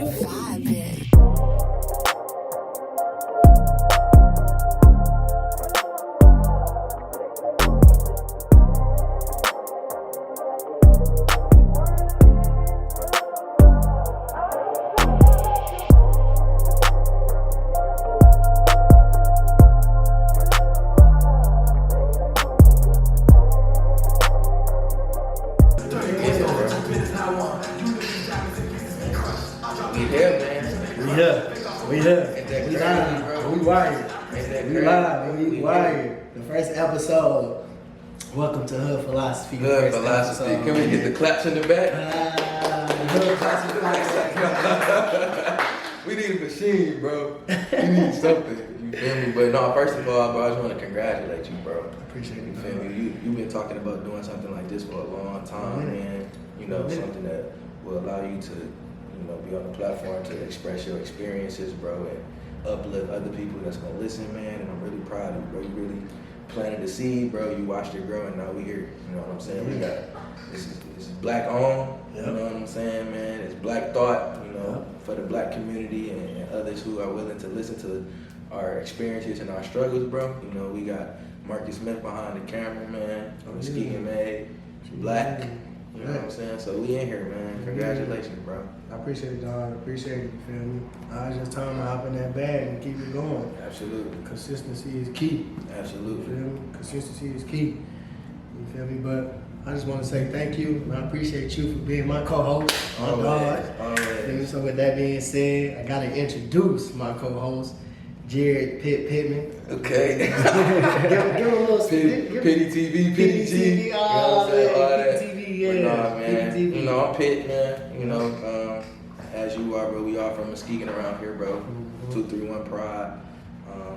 you vibing. The first episode. Welcome to Hood Philosophy. Hood Philosophy. Can we get the claps in the back? Hood Philosophy. We need a machine, bro. We need something. You feel me? But no, first of all, bro, I just want to congratulate you, bro. I appreciate it. You feel me? You've been talking about doing something like this for a long time, man. You know, something that will allow you to, be on the platform to express your experiences, bro, and uplift other people that's gonna listen, man. And I'm really proud of you, bro. You really planted the seed, bro. You watched it grow, and now we here. You know what I'm saying? We got this is black owned. You know what I'm saying, man? It's black thought. For the black community and others who are willing to listen to our experiences and our struggles, bro. We got Marcus Smith behind the camera, man. Muskegon made black. You know what I'm saying? So we in here, man. Congratulations, bro. I appreciate it, dog. I appreciate it. You feel me? I was just time to hop in that bag and keep it going. Absolutely. Consistency is key. Absolutely. You feel me? Consistency is key. You feel me? But I just want to say thank you, and I appreciate you for being my co-host. Always. So with that being said, I gotta introduce my co-host, Jared Pittman. Okay. give him a little Pitty TV, Pitty TV, all that. TV, yeah. But nah, man. TV. I'm Pitt, man. As you are, bro. We are from Muskegon around here, bro. 231 Pride.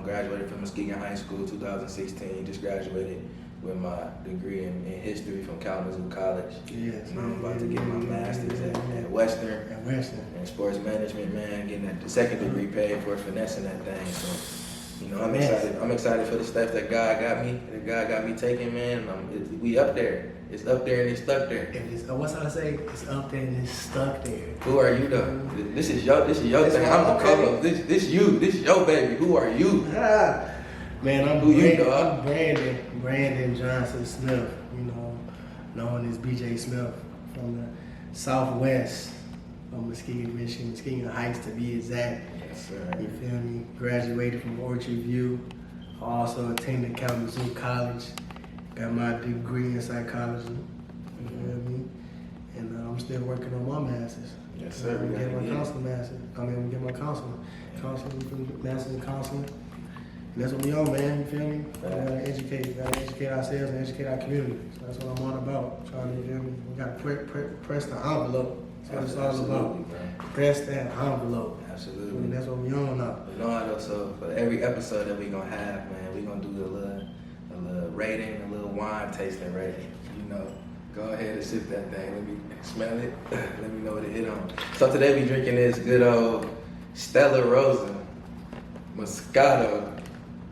Graduated from Muskegon High School 2016. Just graduated with my degree in history from Kalamazoo College. Yes. And I'm about to get my master's at Western. And sports management, man. Getting the second degree paid for, finessing that thing. So, I'm excited. I'm excited for the steps that God got me. That God got me taking, man. We up there. It's up there and it's stuck there. What's I say? It's up there and it's stuck there. Who are you though? This is your thing. I'm the co-host. This your baby. Who are you? Man, I'm Brandon Johnson Smith, known as BJ Smith from the southwest of Muskegon, Michigan, Muskegon Heights to be exact. Yes, sir. You feel me? Graduated from Orchard View. I also attended Kalamazoo College. Got my degree in psychology. You feel me? And I'm still working on my master's. Yes, sir. I'm getting my counseling master's. I'm getting my counseling master's in counseling. And that's what we on, man. You feel me? We gotta educate ourselves and educate our community. So that's what I'm all about. Trying to, you feel me? We gotta press the envelope. That's what it's all about. Press that envelope. Absolutely. And that's what we on now. So for every episode that we gonna have, man, we gonna do a little rating, a little wine tasting rating. Go ahead and sip that thing. Let me smell it. Let me know what it hit on. So today we drinking this good old Stella Rosa Moscato.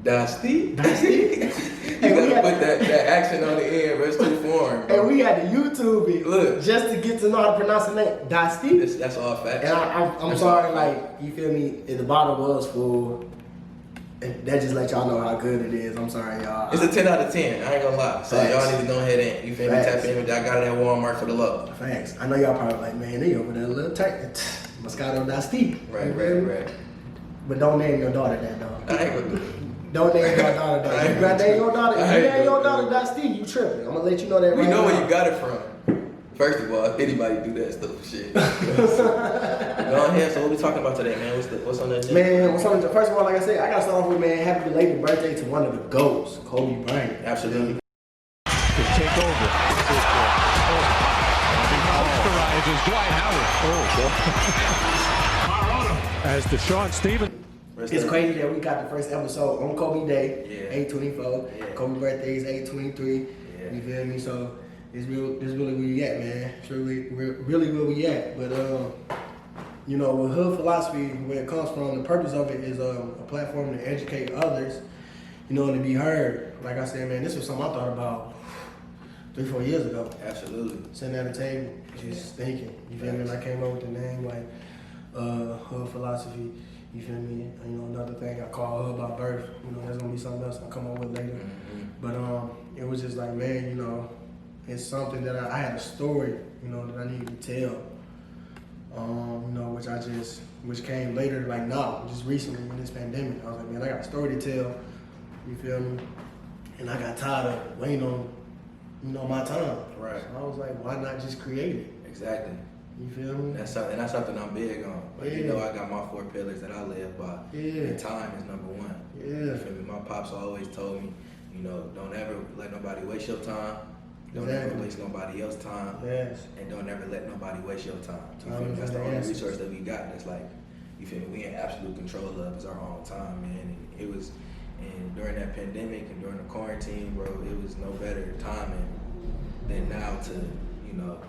Dusty? You gotta put that accent on the end, but it's too foreign, bro. And we had to YouTube it. Look. Just to get to know how to pronounce the name. Dusty? That's all facts. And I'm sorry, you feel me? The bottle was full. And that just let y'all know how good it is. I'm sorry, y'all. It's a 10 out of 10. I ain't gonna lie. So y'all need to go ahead and, you feel me, tap in. I got it at Walmart for the low. Facts. I know y'all probably like, man, they over there a little tight. Moscato Dusty. Right. But don't name your daughter that, dog. I ain't gonna do it. Don't name your daughter that. If you name your daughter, Dusty, you tripping. I'm gonna let you know that We know where you got it from. First of all, if anybody do that stuff, shit. Go ahead. So what we talking about today, man? What's on the agenda? Man, first of all, like I said, I gotta start off with, man, happy belated birthday to one of the GOATs, Kobe Bryant. Absolutely. To take over. Arises Dwight Howard. As Deshaun Stevens. It's crazy that we got the first episode on Kobe Day, 8/24. Yeah. Kobe birthday is 8/23. You feel me? So it's really where we at, man. It's really where we at. But with Hood Philosophy, where it comes from, the purpose of it is a platform to educate others, and to be heard. Like I said, man, this was something I thought about 3-4 years ago. Absolutely. Sitting at a table, just thinking. You feel me? And I came up with the name, like, her philosophy. You feel me? You know, another thing I call her about birth. You know, that's gonna be something else I'll come up with later. But it was just like, man, you know, it's something that I had a story, you know, that I needed to tell. You know, which came later, like now, just recently in this pandemic. I was like, man, I got a story to tell. You feel me? And I got tired of waiting on, you know, my time. Right. So I was like, why not just create it? Exactly. You feel me? That's something I'm big on. Like, you know, I got my 4 pillars that I live by. Yeah. And time is number 1. Yeah. You feel me? My pops always told me, you know, don't ever let nobody waste your time. Don't ever waste nobody else's time. Yes. And don't ever let nobody waste your time. You Time feel me? is That's the the only essence. resource that we got that's like, you feel me? We in absolute control of is our own time, man. And during that pandemic and during the quarantine, bro, it was no better timing than now to, you know,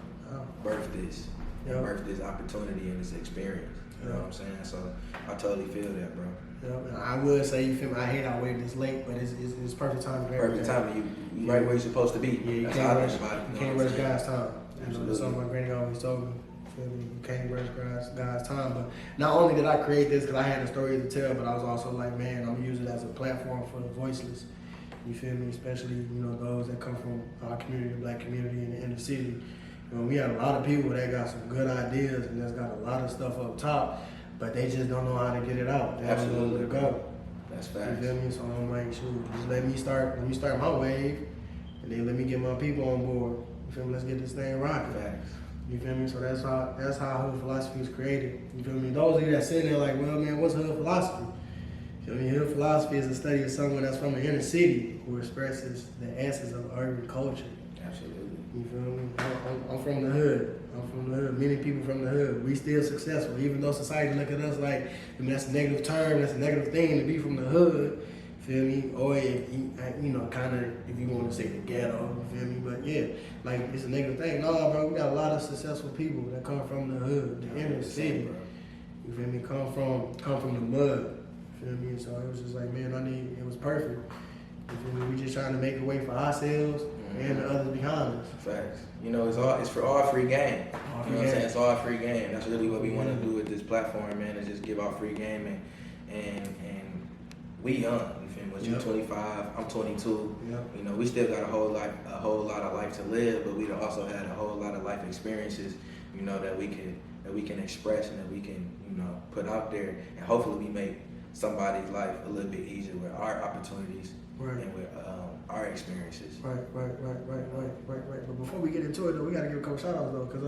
birth this. Yep. Birth this opportunity and this experience. You know what I'm saying? So I totally feel that, bro. Yep. I would say, you feel me, I hate I waited this late, but it's perfect time for everything. Perfect timing. You right where you're supposed to be. Yeah, you That's can't how I rush, think about it. you can't rush God's time. You know, Absolutely. that's something my granny always told me. You feel me? You can't rush God's time. But not only did I create this because I had a story to tell, but I was also like, man, I'm gonna use it as a platform for the voiceless. You feel me? Especially, you know, those that come from our community, the black community in the inner city. You know, we have a lot of people that got some good ideas and that's got a lot of stuff up top, but they just don't know how to get it out. They don't know where to go. That's You facts. feel me? So I'm like, shoot, just let me start my wave, and then let me get my people on board. You feel me? Let's get this thing rocking. Facts. You feel me? So that's how her philosophy was created. You feel me? Those of you that sitting there like, well, man, what's her philosophy? You feel me? Her philosophy is the study of someone that's from the inner city who expresses the essence of urban culture. Absolutely. You feel me? I'm from the hood. I'm from the hood. Many people from the hood. We still successful, even though society look at us like, I mean, that's a negative term. That's a negative thing to be from the hood. Feel me? Or if you know, kind of, if you want to say the ghetto. You feel me? But yeah, like it's a negative thing. No, bro, we got a lot of successful people that come from the hood, the inner city. You feel me? Come from the mud. Feel me? So it was just like, man, it was perfect. You feel me? We just trying to make a way for ourselves and the others behind us. Facts. You know, it's for all free game. You know what I'm saying? It's all free game. That's really what we want to do with this platform, man, is just give out free game and we young. You feel me? But you 25, I'm 22. Yep. You know, we still got a whole lot of life to live, but we also had a whole lot of life experiences, you know, that we can express and that we can, you know, put out there, and hopefully we make somebody's life a little bit easier with our opportunities and with our experiences. Right. But before we get into it, though, we gotta give a couple shout outs though, cause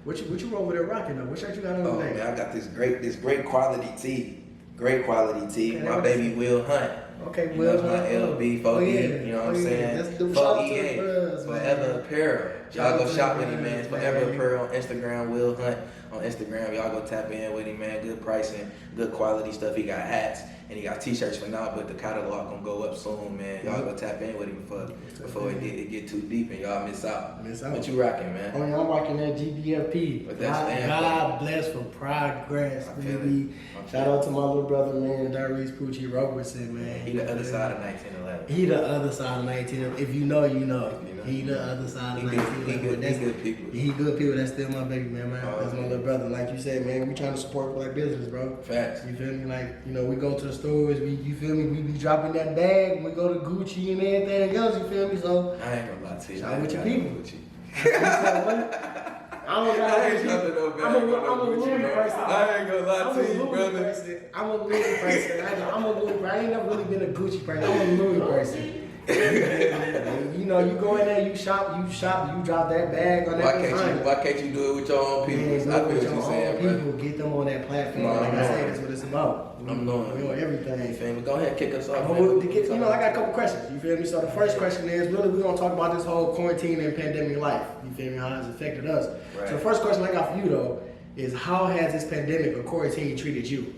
what you over there rocking though? What shirt you got on today? Man, I got this great quality tee. Great quality tee. My baby Will Hunt. Okay, Will Hunt. LB 4E. You know what I'm saying? Let's do shout out to the 4EA. bros, Forever Apparel. Y'all go shop with him, man. It's Forever man. Apparel on Instagram. Will Hunt on Instagram. Y'all go tap in with him, man. Good pricing, good quality stuff. He got hats and he got t-shirts for now, but the catalog gonna go up soon, man. Y'all go tap in with him before it get too deep and y'all miss out. What you rocking, man? Oh yeah, I'm rocking that GBFP. What that stand God bless for progress, baby. Shout out to my little brother, man, Darius Pucci Robertson, man. He the other side of 1911. He the other side of 19. If you know, you know. He the other side of 19. He good people. He good people. That's still my baby, man. That's my little brother. Like you said, man, we trying to support black business, bro. Facts. You feel me? Like, you know, we go to the stores. You feel me? We be dropping that bag. And we go to Gucci and everything else. You feel me? So I ain't gonna lie to you. shout out with your people. I ain't nothing no bad. I'm a Louis person. I ain't gonna lie to you, brother. I'm a Louis person. I'm a Louis person. I ain't never really been a Gucci person. I'm a Louis person. You know, you go in there, you shop, you drop that bag on that design. Why can't you do it with your own people? Man, I feel what you're saying, bro. people, get them on that platform. Like I said, that's what it's about. I'm knowing. We on everything. You feel me? Go ahead and kick us off. You know, I got a couple questions. You feel me? So the first question is, really, we're gonna talk about this whole quarantine and pandemic life. You feel me? How it's affected us. Right. So the first question I got for you though is, how has this pandemic or quarantine treated you?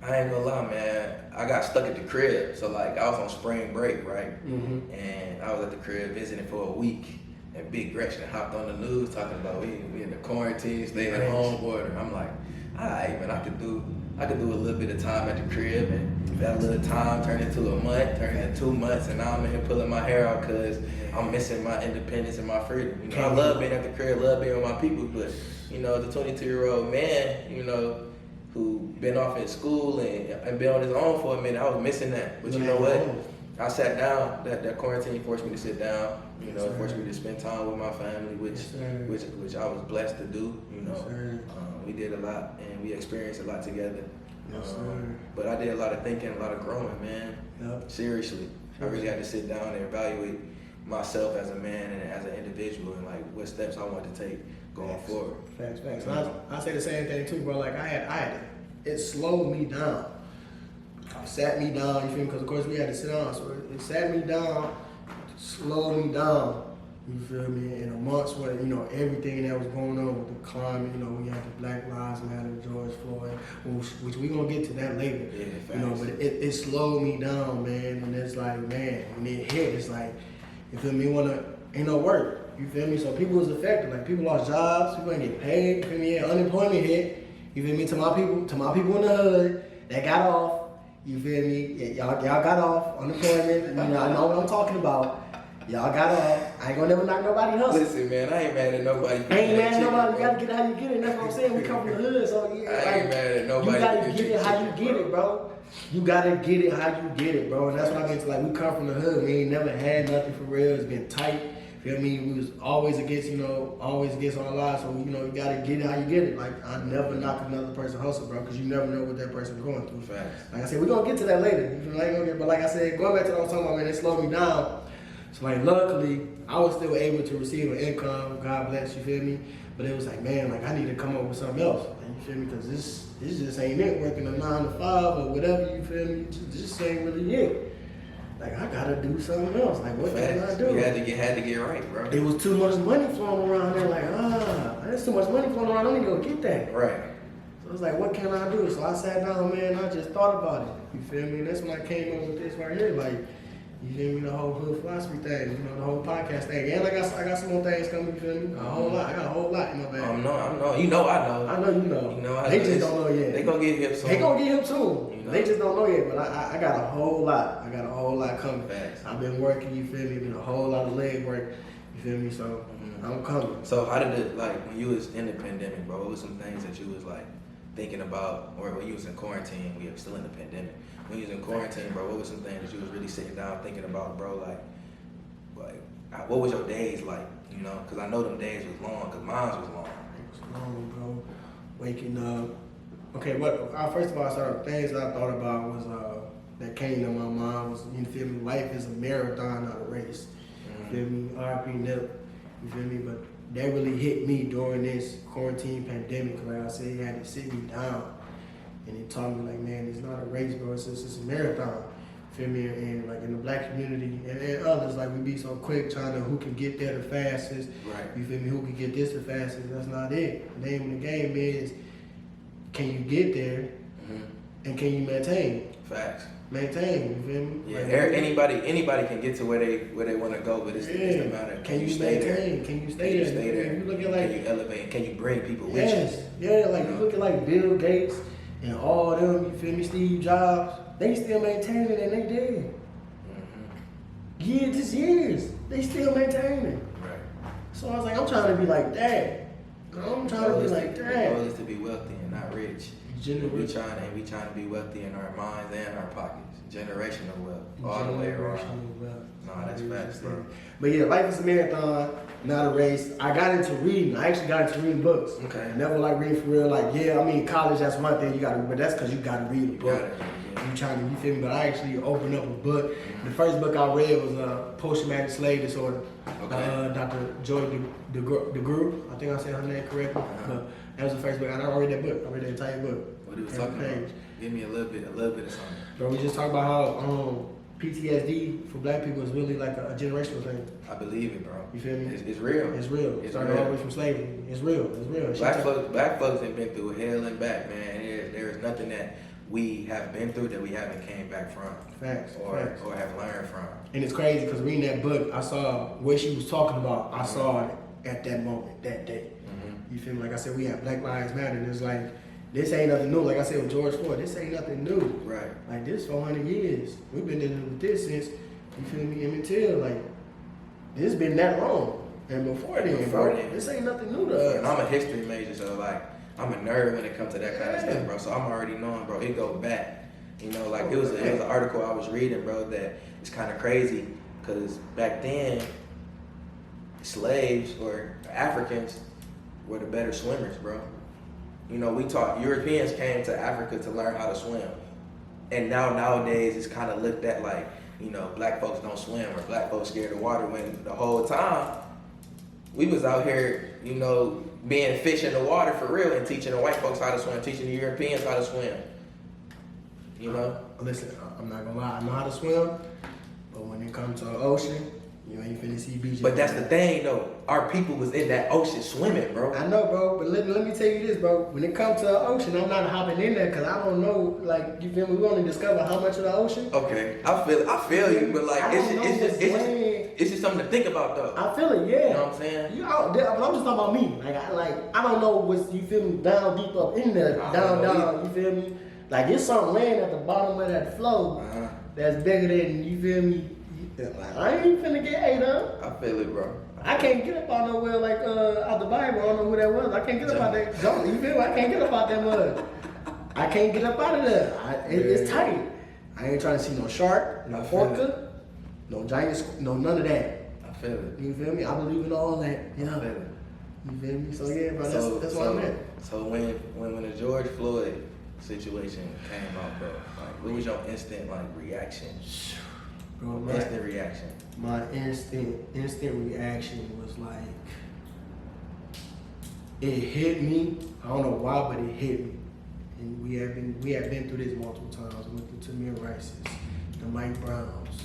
I ain't gonna lie, man. I got stuck at the crib. So like, I was on spring break, right? Mm-hmm. And I was at the crib visiting for a week. And Big Gretchen hopped on the news talking about we in the quarantine, staying at home order. I'm like, all right, man, I could do a little bit of time at the crib, and that little time turned into a month, turned into 2 months, and now I'm in here pulling my hair out because I'm missing my independence and my freedom. You know, I love being at the crib, love being with my people, but you know, as a 22-year-old man, you know, who been off in school and been on his own for a minute. I was missing that. But you know what? I sat down. That quarantine forced me to sit down. You know, it forced me to spend time with my family, which I was blessed to do. You know, we did a lot and we experienced a lot together. But I did a lot of thinking, a lot of growing, man. Yep. Seriously, I really had to sit down and evaluate myself as a man and as an individual, and like what steps I want to take going forward. Facts. I say the same thing too, bro. Like I had it slowed me down. It sat me down. You feel me? Because of course we had to sit down, so it sat me down, slowed me down. You feel me? In amongst what, you know, everything that was going on with the climate, you know, we had the Black Lives Matter, George Floyd, which we gonna get to that later. Yeah, you know, but it slowed me down, man. And it's like, man, when it hit, it's like, you feel me? Ain't no work. You feel me? So people was affected. Like people lost jobs, people ain't get paid. You feel me? Yeah, unemployment hit. You feel me? To my people in the hood that got off. You feel me? Yeah, y'all got off unemployment. You know, I know what I'm talking about. Y'all got off. I ain't gonna never knock nobody hustle. Listen, man, I ain't mad at nobody. I ain't mad at nobody. You gotta get it how you get it. That's what I'm saying. We come from the hood, so yeah, I ain't mad at nobody. You gotta get it how you get it, bro. You gotta get it how you get it, bro. And that's what I mean. Like, we come from the hood. We ain't never had nothing for real. It's been tight. Feel me? We was always against, you know, always against our lives. So, you know, you gotta get it how you get it. Like, I never knock another person hustle, bro, because you never know what that person's going through. Facts. Like I said, we're gonna get to that later. You feel me? But like I said, going back to what I was talking about, man, it slowed me down. So like, luckily, I was still able to receive an income. God bless, you feel me? But it was like, man, like I need to come up with something else. Like, you feel me? Because this just ain't it. Working a 9 to 5 or whatever, you feel me? This ain't really it. Like, I gotta do something else. Like, what can I do? You had to get right, bro. It was too much money flowing around there. Like, there's too much money flowing around. I need to go get that. Right. So I was like, what can I do? So I sat down, man. I just thought about it. You feel me? And that's when I came up with this right here. Like, you feel me? The whole hood philosophy thing. You know, the whole podcast thing. And I got some more things coming. You feel me? A whole lot. I got a whole lot in my bag. I know. You know, I know. I know you know. You know, they just don't know yet. They gonna get hip soon. They gonna get him soon. You know? They just don't know yet. But I got a whole lot. I got a whole lot coming. Facts. I've been working. You feel me? Been a whole lot of leg work. You feel me? So I'm coming. So how did it, like, when you was in the pandemic, bro? What was some things that you was like thinking about, or when you was in quarantine? We were still in the pandemic. When you was in quarantine, bro, what was some things that you was really sitting down thinking about, bro? Like what was your days like? You know, because I know them days was long, because mine was long. It was long, bro. Waking up. Okay, first of all, I started things I thought about was that came to my mind was, you feel me? Life is a marathon, not a race. You feel me? RP Nip. You feel me? But that really hit me during this quarantine pandemic. Like I said, he had to sit me down, and he taught me, like, man, it's not a race, bro. It's a marathon. Feel me? And like in the black community and others, like, we be so quick trying to who can get there the fastest. Right. You feel me? Who can get this the fastest? That's not it. The name of the game is, can you get there and can you maintain? Facts. Maintain. You feel me? Yeah. Like, anybody can get to where they want to go, but it's the matter. Can you stay there? Can you stay there? You look at, like, can you elevate? Can you bring people with you? Yeah. Like, you look at like Bill Gates and all them. You feel me? Steve Jobs. They still maintaining it and they dead. Years. They still maintaining it. Right. So I was like, I'm trying to be like that. I'm trying to be like that. The goal is to be wealthy and not rich. We trying to be wealthy in our minds and our pockets. Generational wealth. All the way around. No, that's facts, bro. But yeah, life is a marathon, not a race. I got into reading. I actually got into reading books. Okay. I never like reading for real. Like, yeah, I mean, college, that's one thing you got to, but that's because you got to read a book. You trying to, you feel me? But I actually opened up a book. The first book I read was Post-Traumatic Slave Disorder. Okay. Dr. Joy DeGruy. I think I said her name correctly. But that was the first book. I never read that book. I read the entire book. What he was talking about? Give me a little bit of something. Bro, we just talked about how PTSD for black people is really like a generational thing. I believe it, bro. You feel me? It's real. It's real. It started all the way from slavery. It's real. Black folks have been through hell and back, man. There is nothing that we have been through that we haven't came back from. Facts. Or have learned from. And it's crazy because reading that book, I saw what she was talking about. I saw it at that moment, that day. You feel me? Like I said, we have Black Lives Matter, and it's like, this ain't nothing new. Like I said with George Floyd, this ain't nothing new. Right. Like, this 400 years. We've been dealing with this since, you feel me, Emmett Till. Like, this been that long. And before then, bro, this ain't nothing new to us. And I'm a history major, so like, I'm a nerd when it comes to that kind of stuff, bro. So I'm already knowing, bro. It go back. You know, like it was an article I was reading, bro, that it's kind of crazy because back then, slaves or Africans were the better swimmers, bro. You know, Europeans came to Africa to learn how to swim. And nowadays it's kind of looked at like, you know, black folks don't swim or black folks scared of water, when the whole time we was out here, you know, being fish in the water for real and teaching the white folks how to swim, teaching the Europeans how to swim. You know? Listen, I'm not gonna lie, I know how to swim, but when it comes to the ocean, you ain't finna see beaches. But that's the thing though, our people was in that ocean swimming, bro. I know, bro, but let me tell you this, bro. When it comes to the ocean, I'm not hopping in there because I don't know, like, you feel me? We only discover how much of the ocean. Okay, I feel you, but like, it's just something to think about though. I feel it, yeah. You know what I'm saying? But I'm just talking about me. I don't know what's, you feel me, down deep up in there, down, you feel me? Like, it's something laying at the bottom of that flow that's bigger than, you feel me? Like, I ain't finna get ate up. I feel it, bro. I can't get up out nowhere like out the Bible. I don't know who that was. I can't get up out that. You feel me? I can't get up out that mud. I can't get up out of there. It's tight. I ain't trying to see no shark, no orca, no giant, no none of that. I feel it. You feel me? I believe in all that. You know. I feel it. You feel me? So yeah, bro. That's what I meant. So when the George Floyd situation came out, bro, like, what was your instant reaction? Bro, Instant reaction. My instant reaction was like, it hit me. I don't know why, but it hit me. And we have been through this multiple times. We went through Tamir Rice's, the Mike Browns.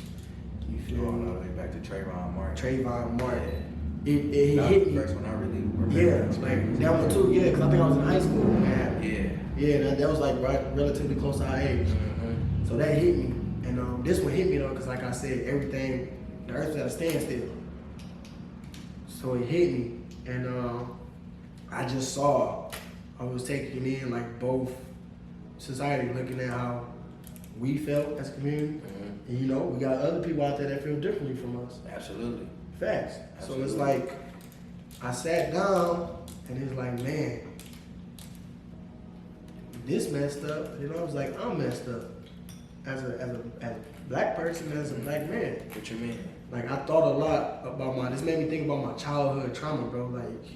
You feel Going me? all the way back to Trayvon Martin. Trayvon Martin. Yeah. It That hit was me. the first one I really remember. Yeah, like that one too. Yeah, because I think I was in high school when that happened. Yeah. That was like relatively close to our age. Mm-hmm. So that hit me. And this one hit me though, because like I said, everything, the earth's at a standstill. So it hit me, and I just saw, I was taking in like both society, looking at how we felt as a community, and you know, we got other people out there that feel differently from us. Absolutely. Facts. Absolutely. So it's like, I sat down, and it's like, man, this messed up. You know, I was like, I'm messed up. As a black person, as a black man. What you mean? Like, I thought a lot about this made me think about my childhood trauma, bro. Like,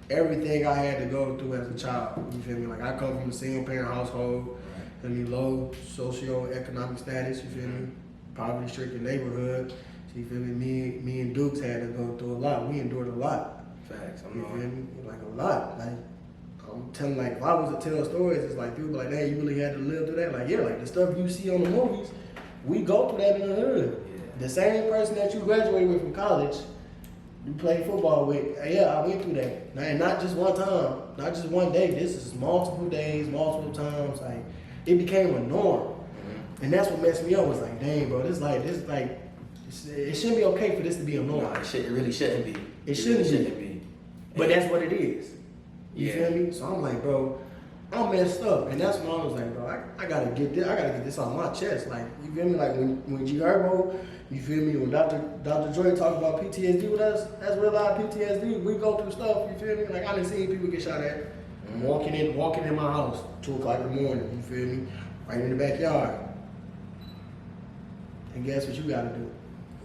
everything I had to go through as a child. You feel me? Like, I come from a single parent household, feel me, low socioeconomic status, you feel me? Poverty stricken neighborhood. So you feel me? Me and Dukes had to go through a lot. We endured a lot. Facts. You feel me? Like, a lot. Like, I'm telling, like, if I was to tell stories, it's like, people be like, hey, you really had to live through that? Like, yeah, like the stuff you see on the movies, we go through that in the hood. Yeah. The same person that you graduated with from college, you played football with, yeah, I went through that. And not just one time, not just one day. This is multiple days, multiple times. Like, it became a norm. And that's what messed me up, was like, dang, bro, it shouldn't be okay for this to be a norm. No, it really shouldn't be. It shouldn't be. But that's what it is. You feel me? So I'm like, bro, I'm messed up. And that's when I was like, bro, I gotta get this on my chest. Like, you feel me? Like when G Herbo, you feel me? When Dr. Joy talked about PTSD with us, that's real life PTSD. We go through stuff, you feel me? Like, I done seen people get shot at walking in my house, 2 o'clock in the morning, you feel me? Right in the backyard. And guess what you gotta do?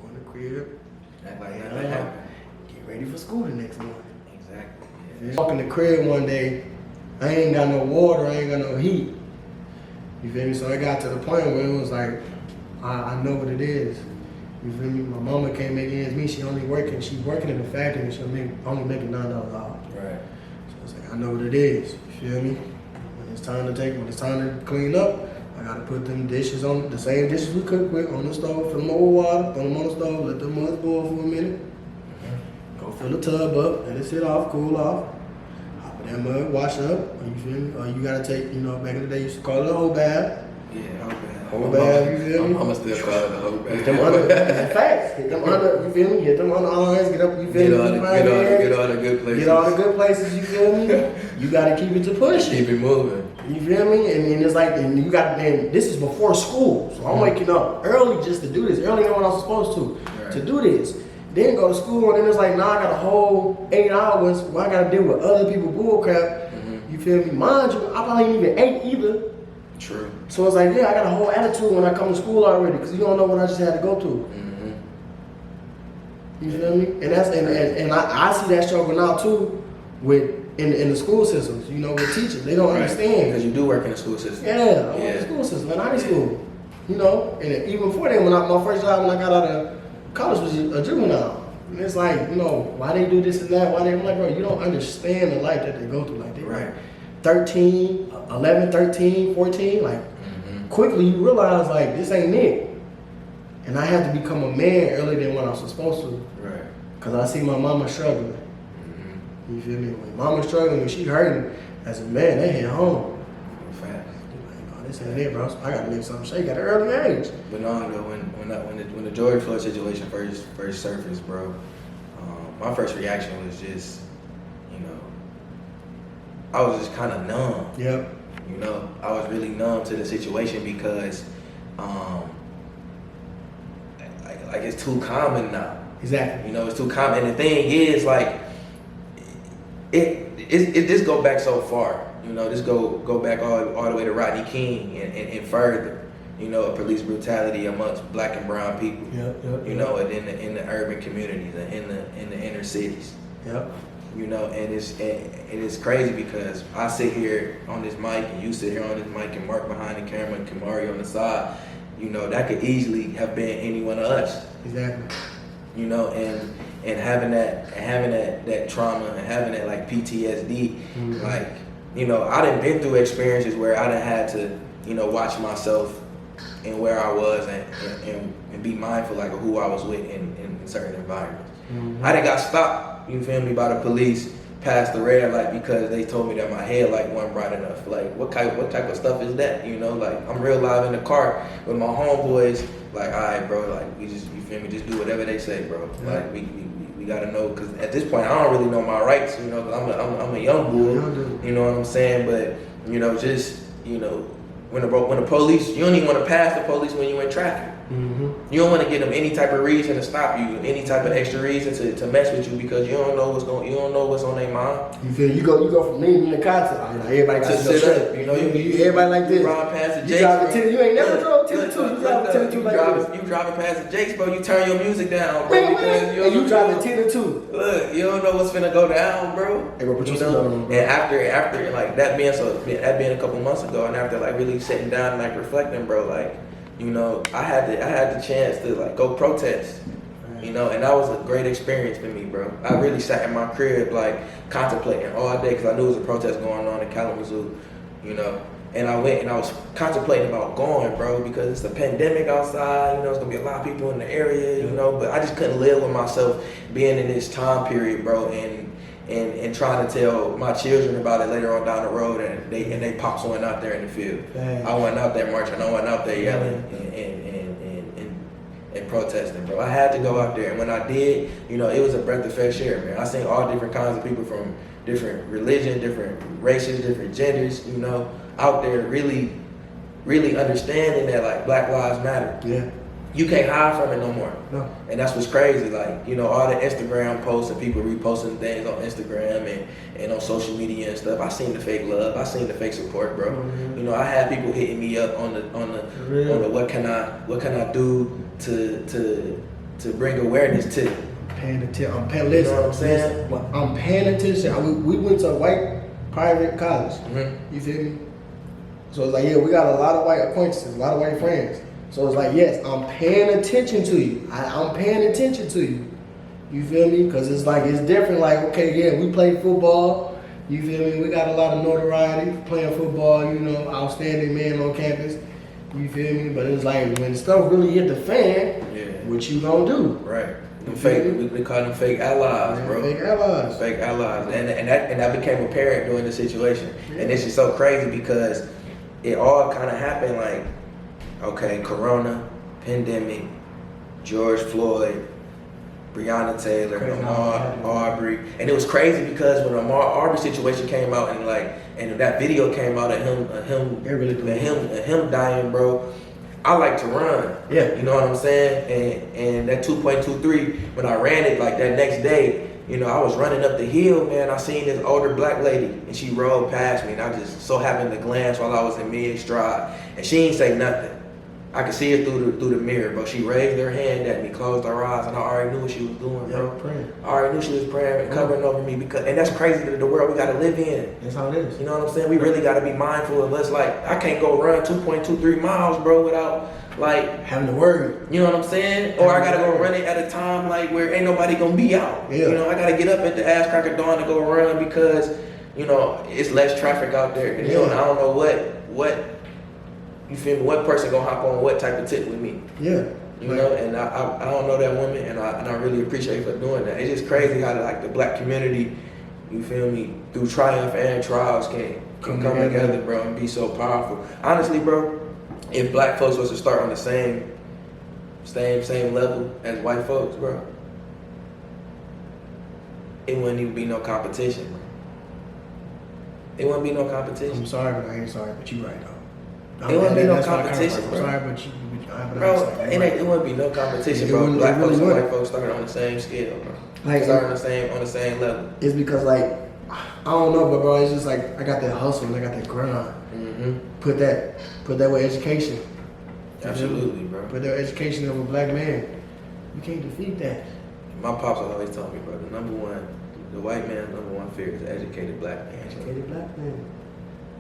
Go in the crib. Act like nothing happened. Get ready for school the next morning. Exactly. Walk in the crib one day, I ain't got no water, I ain't got no heat. You feel me? So it got to the point where it was like, I know what it is. You feel me? My mama can't make ends meet. She's working in the factory and she'll only making $9 an hour. Right. So it's like, I know what it is. You feel me? When it's time to clean up, I gotta put them dishes on, the same dishes we cook with, on the stove, fill them over water, put them on the stove, let them muds boil for a minute. Go fill the tub up, let it sit off, cool off. Hop in that mug, wash up, you feel me? Or you gotta take, back in the day you used to call it a whole bath. Yeah, Whole bath, you feel me? I'm gonna still call it a whole bath. Hit them under, facts. Hit them under, you feel me? Hit them under arms, get up, you feel me? Get all the good places. Get all the good places, you feel me? You gotta keep it to push. Keep it moving. You feel me? And it's like, and this is before school. So I'm waking up early just to do this, earlier than what I was supposed to do this. Then go to school, and then it's like, now I got a whole 8 hours where I gotta deal with other people bull crap. You feel me? Mind you, I probably ain't even ate either. True. So it's like, yeah, I got a whole attitude when I come to school already, because you don't know what I just had to go through. You feel me? And that's and I see that struggle now too, with in the school systems. You know, with teachers, they don't understand. Because you do work in the school system. Yeah, I work in the school system, in high school. You know, and even before then, my first job when I got out of college was a juvenile. And it's like, you know, why they do this and that? I'm like, bro, you don't understand the life that they go through. Like, they Right. 13, 11, 13, 14, like, quickly you realize, like, this ain't it. And I had to become a man earlier than when I was supposed to. Right. Because I see my mama struggling. You feel me? When mama's struggling, when she hurting, as a man, they hit home. Facts. Like, oh, this ain't it, bro. So I got to make something shake at an early age. But no, when the George Floyd situation first surfaced, bro, my first reaction was just, you know, I was just kind of numb. Yep. You know, I was really numb to the situation because, like it's too common now. Exactly. You know, it's too common. And the thing is, like, it just go back so far. You know, this go back all the way to Rodney King and further. You know, police brutality amongst black and brown people. Yep. You know, and in the urban communities and in the inner cities. Yep. You know, and it's crazy because I sit here on this mic and you sit here on this mic and Mark behind the camera and Kamari on the side. You know, that could easily have been any one of us. Exactly. You know, and having that trauma and having that like PTSD, like, you know, I done been through experiences where I done had to, you know, watch myself and where I was and be mindful like of who I was with in certain environments. I done got stopped, you feel me, by the police past the red light because they told me that my headlight wasn't bright enough. Like, what type of stuff is that? You know, like, I'm real live in the car with my homeboys. Like, all right, bro, like, we just, you feel me, just do whatever they say, bro. Yeah. Like, we gotta know, because at this point, I don't really know my rights, you know, because I'm a young bull, you know what I'm saying? But, you know, just, you know, when the police, you don't even want to pass the police when you're in traffic. You don't want to give them any type of reason to stop you, any type of extra reason to mess with you, because you don't know what's on their mind. You feel you go from me in the car to, you know, everybody got to sit straight. up. You know, everybody like this. You driving past the You Jakes, driving you ain't never drove 10 to 2. You driving 10 to 2 like this. You driving past the Jakes, bro. You turn your music down, bro, Man, because you driving 10 to 2. Look, you don't know what's finna go down, bro. Hey, bro, put your know? on, bro. And after like that being a couple months ago, and after like really sitting down and like reflecting, bro, like, you know, I had the chance to like go protest, you know, and that was a great experience for me, bro. I really sat in my crib like contemplating all day because I knew there was a protest going on in Kalamazoo, you know, and I went and I was contemplating about going, bro, because it's a pandemic outside, you know, there's gonna be a lot of people in the area, you know, but I just couldn't live with myself being in this time period, bro, and trying to tell my children about it later on down the road, and they pops went out there in the field. Dang. I went out there marching, I went out there yelling and protesting, bro. I had to go out there, and when I did, you know, it was a breath of fresh air, man. I seen all different kinds of people from different religions, different races, different genders, you know, out there really understanding that like Black Lives Matter. Yeah. You can't hide from it no more. No. And that's what's crazy. Like, you know, all the Instagram posts and people reposting things on Instagram and on social media and stuff. I seen the fake love. I seen the fake support, bro. Mm-hmm. You know, I had people hitting me up on the what can I do to bring awareness to. I'm paying attention. Listen, you know what I'm saying? I'm paying attention. We went to a white private college. Mm-hmm. You feel me? So it's like, yeah, we got a lot of white acquaintances, a lot of white friends. So it's like, yes, I'm paying attention to you. I'm paying attention to you. You feel me? Because it's like, it's different. Like, okay, yeah, we play football. You feel me? We got a lot of notoriety playing football, you know, outstanding man on campus. You feel me? But it's like, when stuff really hit the fan, yeah, what you gonna do? Right. We call them fake allies, bro. Fake allies. Fake allies. And that became apparent during the situation. Yeah. And this is so crazy because it all kind of happened like, okay, Corona, pandemic, George Floyd, Breonna Taylor, Ahmaud Arbery, and it was crazy because when the Ahmaud Arbery situation came out and that video came out of him dying, bro, I like to run. Yeah, you know what I'm saying? And that 2.23, when I ran it like that next day, you know, I was running up the hill, man. I seen this older black lady, and she rolled past me, and I just so happened to glance while I was in mid-stride, and she ain't say nothing. I could see her through the mirror, but she raised her hand at me, closed her eyes, and I already knew what she was doing, bro. Praying. I already knew she was praying and covering over me, and that's crazy, the world we gotta live in. That's how it is. You know what I'm saying? We really gotta be mindful of us. Like, I can't go run 2.23 miles, bro, without like having to worry. You know what I'm saying? Or I gotta go run it at a time like where ain't nobody gonna be out. Yeah. You know, I gotta get up at the ass crack of dawn to go run because, you know, it's less traffic out there. And then I don't know what you feel me, what person gonna hop on what type of tip with me. Yeah. You know, and I don't know that woman, and I really appreciate her for doing that. It's just crazy how like the black community, you feel me, through triumph and trials can come together, bro, and be so powerful. Honestly, bro, if black folks was to start on the same level as white folks, bro, it wouldn't even be no competition, bro. It wouldn't be no competition. I'm sorry, but I ain't sorry, but you right though. It wouldn't be no competition, bro. I'm sorry, but you bro, it wouldn't be no competition, bro. Black folks and white folks started on the same scale, bro. Like started on the same level. It's because like I don't know, but bro, it's just like I got that hustle and I got that grind. Mm-hmm. Put that with education. Absolutely, bro. Put that education of a black man. You can't defeat that. My pops always told me, bro, the white man's number one fear is an educated black man. Educated black man.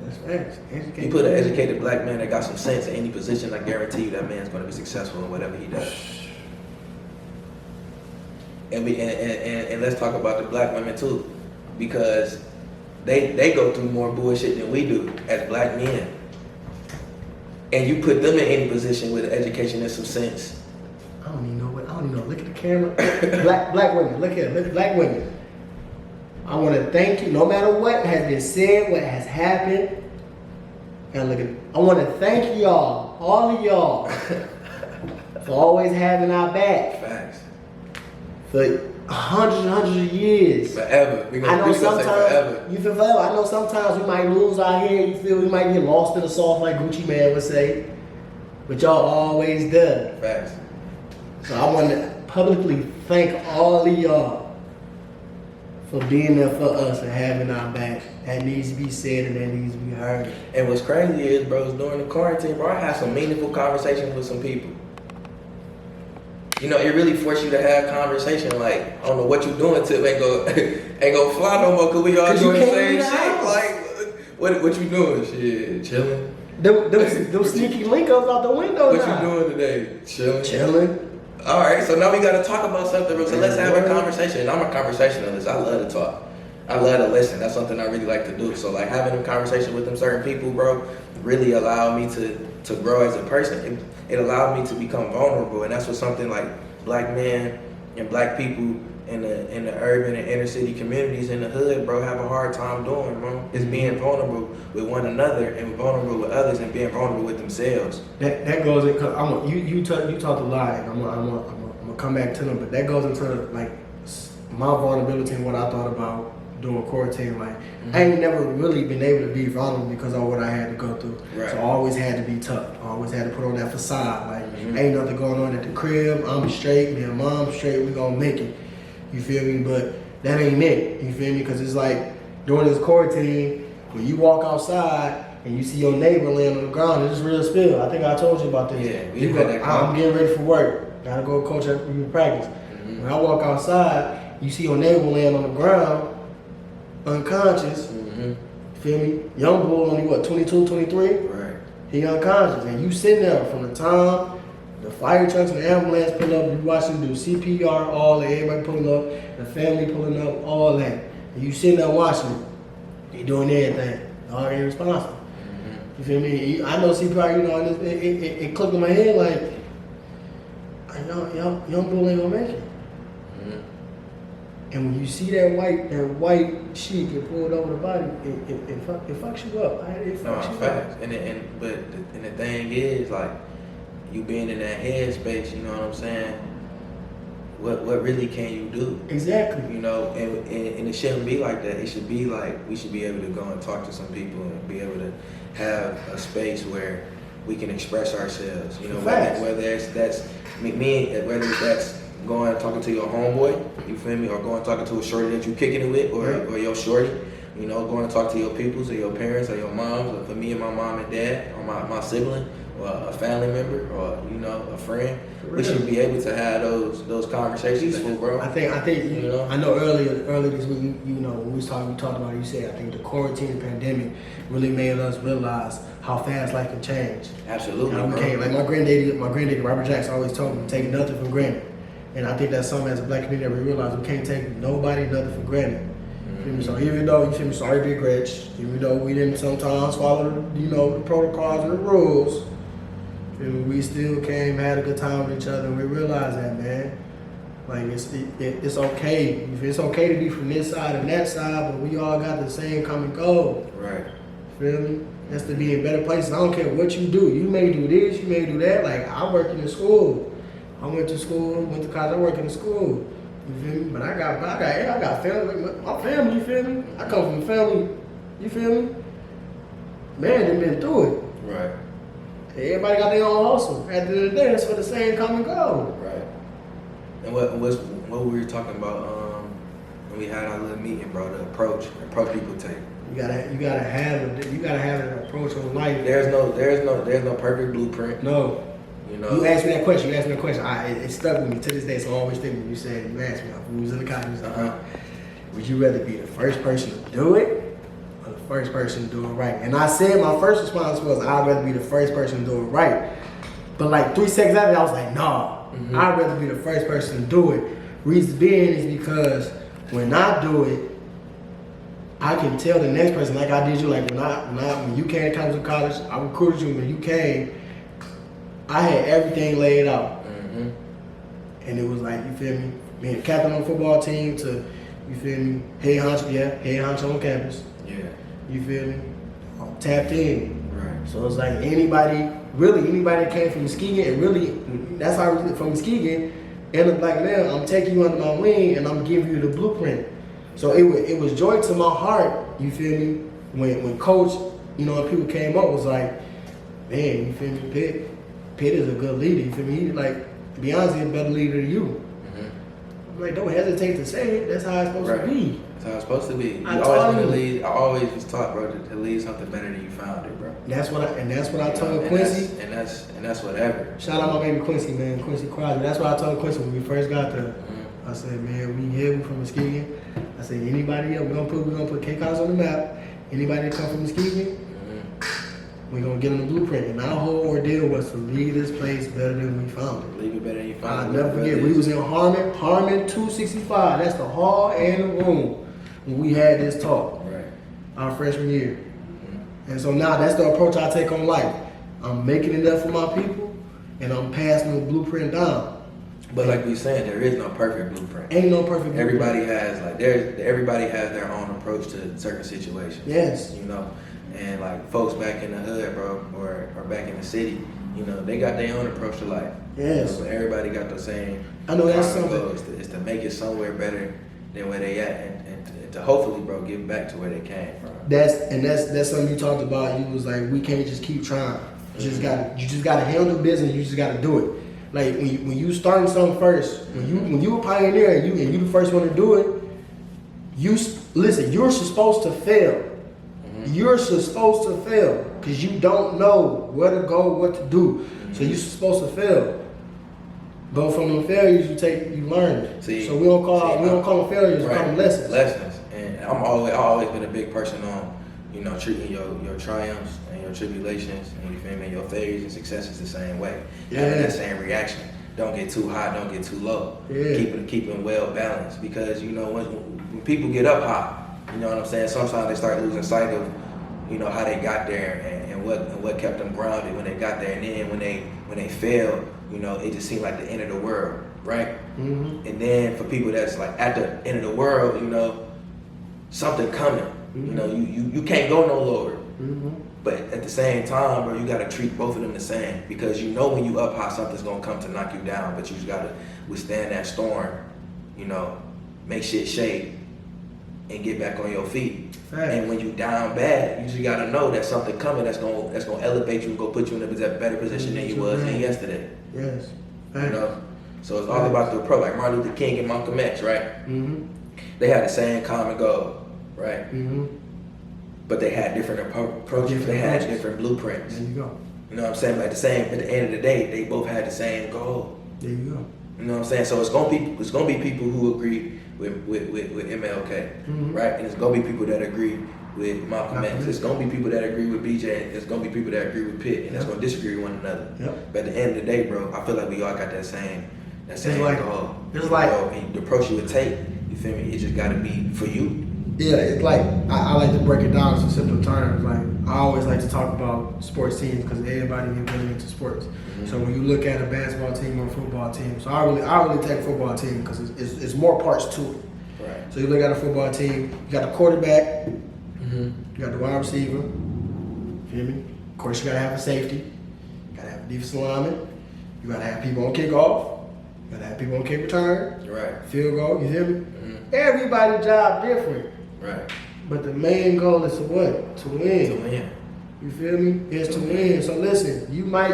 That's facts. You put an educated black man that got some sense in any position, I guarantee you that man's going to be successful in whatever he does. And let's talk about the black women too, because they go through more bullshit than we do as black men. And you put them in any position with education and some sense. I don't even know. Look at the camera. black women. Look here. Look, black women. I want to thank you, no matter what has been said, what has happened. And look at, I want to thank y'all, all of y'all, for always having our back. Facts. For hundreds of years. Forever. We gonna say forever. You feel forever. I know sometimes we might lose our head. You feel we might get lost in the sauce, like Gucci Man would say. But y'all always there. Facts. So I want to publicly thank all of y'all for being there for us and having our back. That needs to be said and that needs to be heard. And what's crazy is, bro, is during the quarantine, bro, I had some meaningful conversations with some people. You know, it really forced you to have conversation. Like, I don't know what you doing till ain't go fly no more because we all doing the same shit. Like, what you doing? Shit, chilling. Them sneaky link ups out the window. What you doing today? Chilling. All right, so now we got to talk about something, bro. So let's have a conversation. I'm a conversationalist. I love to talk. I love to listen. That's something I really like to do. So like having a conversation with them certain people, bro, really allowed me to grow as a person. It allowed me to become vulnerable, and that's what something like black men and black people in the urban and inner city communities in the hood, bro, have a hard time doing, bro. Is being vulnerable with one another and vulnerable with others and being vulnerable with themselves. That goes in. Cause you talked a lot, and I'm gonna come back to them, but that goes into like my vulnerability and what I thought about doing quarantine. Like I ain't never really been able to be vulnerable because of what I had to go through. Right. So I always had to be tough. I always had to put on that facade. Like ain't nothing going on at the crib. I'm straight. Me and mom straight. We gonna make it. You feel me? But that ain't it. You feel me? Because it's like during this quarantine, when you walk outside and you see your neighbor laying on the ground, it's just real spill. I think I told you about this. Yeah, we had that. I'm getting ready for work. Gotta go coach at practice. When I walk outside, you see your neighbor laying on the ground, unconscious. Feel me? Young bull only what, 22, 23? Right. He unconscious, and you sitting there from the time the fire trucks and the ambulance pull up, you watch them do CPR, all that, everybody pulling up, the family pulling up, all that. And you sitting there watching it. They doing everything. All ain't responsible. You feel me? I know CPR, you know, and it clicked in my head like, young bull ain't gonna make it. And when you see that white sheet get pulled over the body, it fucks you up. It fucks you up. And the thing is, like, you being in that headspace, you know what I'm saying? What really can you do? Exactly. You know, and it shouldn't be like that. It should be like we should be able to go and talk to some people and be able to have a space where we can express ourselves. You know, whether that's going talking to your homeboy, you feel me, or going talking to a shorty that you kicking it with, or your shorty, you know, going to talk to your peoples or your parents or your moms, or for me and my mom and dad, or my sibling, or a family member, or, you know, a friend. We should be able to have those conversations, bro. I think you know. I know earlier this week, you know, when we talked about it, you said I think the quarantine pandemic really made us realize how fast life can change. Absolutely, we bro. can't, like my granddaddy Robert Jackson always told me, take nothing for granted. And I think that's something as a black community that we realize we can't take nobody nothing for granted. Mm-hmm. So even though, you feel me, sorry big rich, even though we didn't sometimes follow the protocols and the rules, we still came, had a good time with each other, and we realized that, man. Like it's okay. It's okay to be from this side and that side, but we all got the same common goal. Right. Feel me? That's to be in better places. I don't care what you do. You may do this, you may do that. Like I work in the school. I went to school, went to college. I work in the school. You feel me? But I got family. My family. You feel me? I come from a family. You feel me? Man, they been through it. Right. Everybody got their own hustle. At the end of the day, it's for the same common goal. Right. And what we were talking about when we had our little meeting, bro, the approach people take. You gotta have an approach on life. There's no perfect blueprint. No. You know. You asked me that question. It stuck with me to this day. So I always think when you asked me, we was in the car, you was like, would you rather be the first person to do it or the first person to do it right? And I said my first response was I'd rather be the first person to do it right. But like 3 seconds after, I was like, nah. Mm-hmm. I'd rather be the first person to do it. Reason being is because when I do it, I can tell the next person, like I did you, like when you came to college, I recruited you. When you came, I had everything laid out. Mm-hmm. And it was like, you feel me, being captain on the football team to, you feel me, head honcho on campus. Yeah. You feel me? I'm tapped in. Right. So it's like anybody that came from Muskegon, and really, that's how I was from Muskegon, and a black man, I'm taking you under my wing and I'm giving you the blueprint. So it was joy to my heart, you feel me, when coach, you know, and people came up, was like, man, you feel me, Pitt is a good leader, you feel me, he like, Beyonce is a better leader than you. Mm-hmm. I'm like, don't hesitate to say it, that's how it's supposed to be. That's how it's supposed to be. I always was taught, bro, to leave something better than you found it, bro. That's what I told Quincy. And that's whatever. Shout out my baby Quincy, man, Quincy Crosby. That's what I told Quincy when we first got there. Mm-hmm. I said, man, we here, we from Muskegon. I said, anybody else, we're gonna put K-Cons on the map. Anybody that come from Muskegon, we're gonna get on the blueprint. And our whole ordeal was to leave this place better than we found it. Leave it better than you found it. I'll never forget, we was in Harmon 265. That's the hall and the room when we had this talk. Right. Our freshman year. Mm-hmm. And so now that's the approach I take on life. I'm making it up for my people, and I'm passing the blueprint down. But like we saying, there is no perfect blueprint. Ain't no perfect blueprint. Everybody has their own approach to certain situations. Yes. You know, and like folks back in the hood, bro, or back in the city, you know, they got their own approach to life. Yes. You know, but everybody got the same. I know that's something. Is to make it somewhere better than where they at, and to hopefully, bro, get back to where they came from. That's something you talked about. You was like, we can't just keep trying. You just gotta handle business. You just gotta do it. Like when you starting something first, when you a pioneer and you the first one to do it, you're supposed to fail. Mm-hmm. You're supposed to fail because you don't know where to go, what to do. Mm-hmm. So you're supposed to fail. But from the failures you learn. See, so we don't call them failures, we call them lessons. Lessons. And I've always been a big person on, you know, treating your triumphs and your tribulations and you feel me, your failures and successes the same way. Yeah. Having that same reaction. Don't get too high, don't get too low. Yeah. Keep them well balanced, because you know when people get up high, you know what I'm saying, sometimes they start losing sight of, you know, how they got there and what kept them grounded when they got there, and then when they fail, you know, it just seemed like the end of the world, right? Mm-hmm. And then for people that's like at the end of the world, you know, something coming. Mm-hmm. You know, you can't go no lower. Mm-hmm. But at the same time, bro, you gotta treat both of them the same, because you know when you up high, something's gonna come to knock you down, but you just gotta withstand that storm, you know, make shit shake and get back on your feet. Right. And when you down bad, you just gotta know that something coming that's gonna elevate you and go put you in a better position than you was in yesterday. Yes. Right. You know? So it's all about the approach. Like Martin Luther King and Malcolm X, right? Mm-hmm. They had the same common goal, right? Mm-hmm. But they had different approaches. They had different blueprints. There you go. You know what I'm saying? Like at the end of the day, they both had the same goal. There you go. You know what I'm saying? So it's gonna be people who agree with MLK, right? And it's gonna be people that agree with Malcolm X. It's gonna be people that agree with BJ. It's gonna be people that agree with Pitt, and that's gonna disagree with one another. Yep. But at the end of the day, bro, I feel like we all got that same goal. It's like and the approach you would take, you feel me? It just gotta be for you. Yeah, it's like I like to break it down in simple terms. Like I always like to talk about sports teams because everybody get really into sports. Mm-hmm. So when you look at a basketball team or a football team, so I really take football team because it's more parts to it. Right. So you look at a football team, you got the quarterback, Mm-hmm. you got the wide receiver. Feel me? Of course, you gotta have a safety. You gotta have a defensive lineman. You gotta have people on kickoff. You gotta have people on kick return. Right. Field goal. You hear me? Mm-hmm. Everybody's job different. Right. But the main goal is to what? To win. To win. You feel me? Is to win. So listen, you might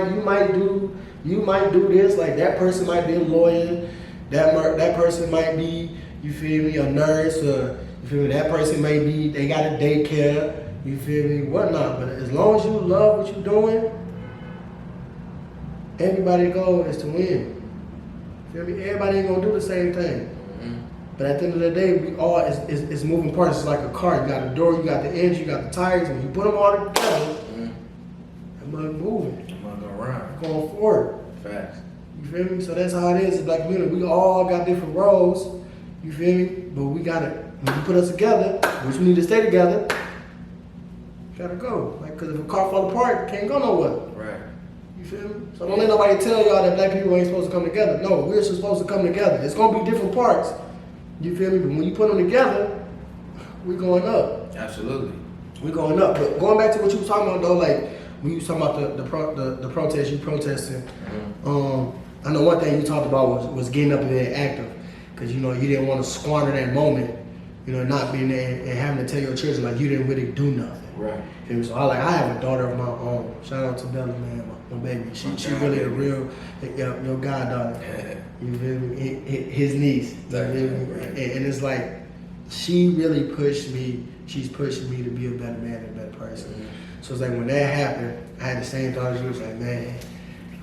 do this. Like that person might be a lawyer. That person might be, you feel me, a nurse. Or you feel me? That person may be, they got a daycare. You feel me? Whatnot. But as long as you love what you're doing, everybody's goal is to win. Feel me? Everybody ain't gonna do the same thing. Mm-hmm. But at the end of the day, we all it's moving parts. It's like a car. You got the door, you got the engine, you got the tires. When you put them all together, that mug moving. I'm not gonna run. Going forward. Facts. You feel me? So that's how it is. It's like we all got different roles. You feel me? But we gotta, when you put us together, which we need to stay together, gotta go. Like, cause if a car fall apart, can't go nowhere. Right. You feel me? So don't let nobody tell y'all that black people ain't supposed to come together. No, we're supposed to come together. It's gonna be different parts. You feel me? But when you put them together, we're going up. Absolutely. We're going up. But going back to what you was talking about though, like when you was talking about the protest, you protesting. Mm-hmm. I know one thing you talked about was getting up and being active, because you know you didn't want to squander that moment, you know, not being there and having to tell your children like you didn't really do nothing. Right. And so I have a daughter of my own. Shout out to Bella, man, my baby. She really a real your goddaughter. Yeah. You feel me? His niece. You feel me? Right. And it's like she really pushed me. She's pushing me to be a better man and a better person. Mm-hmm. So it's like when that happened, I had the same thought as you. Was like, man,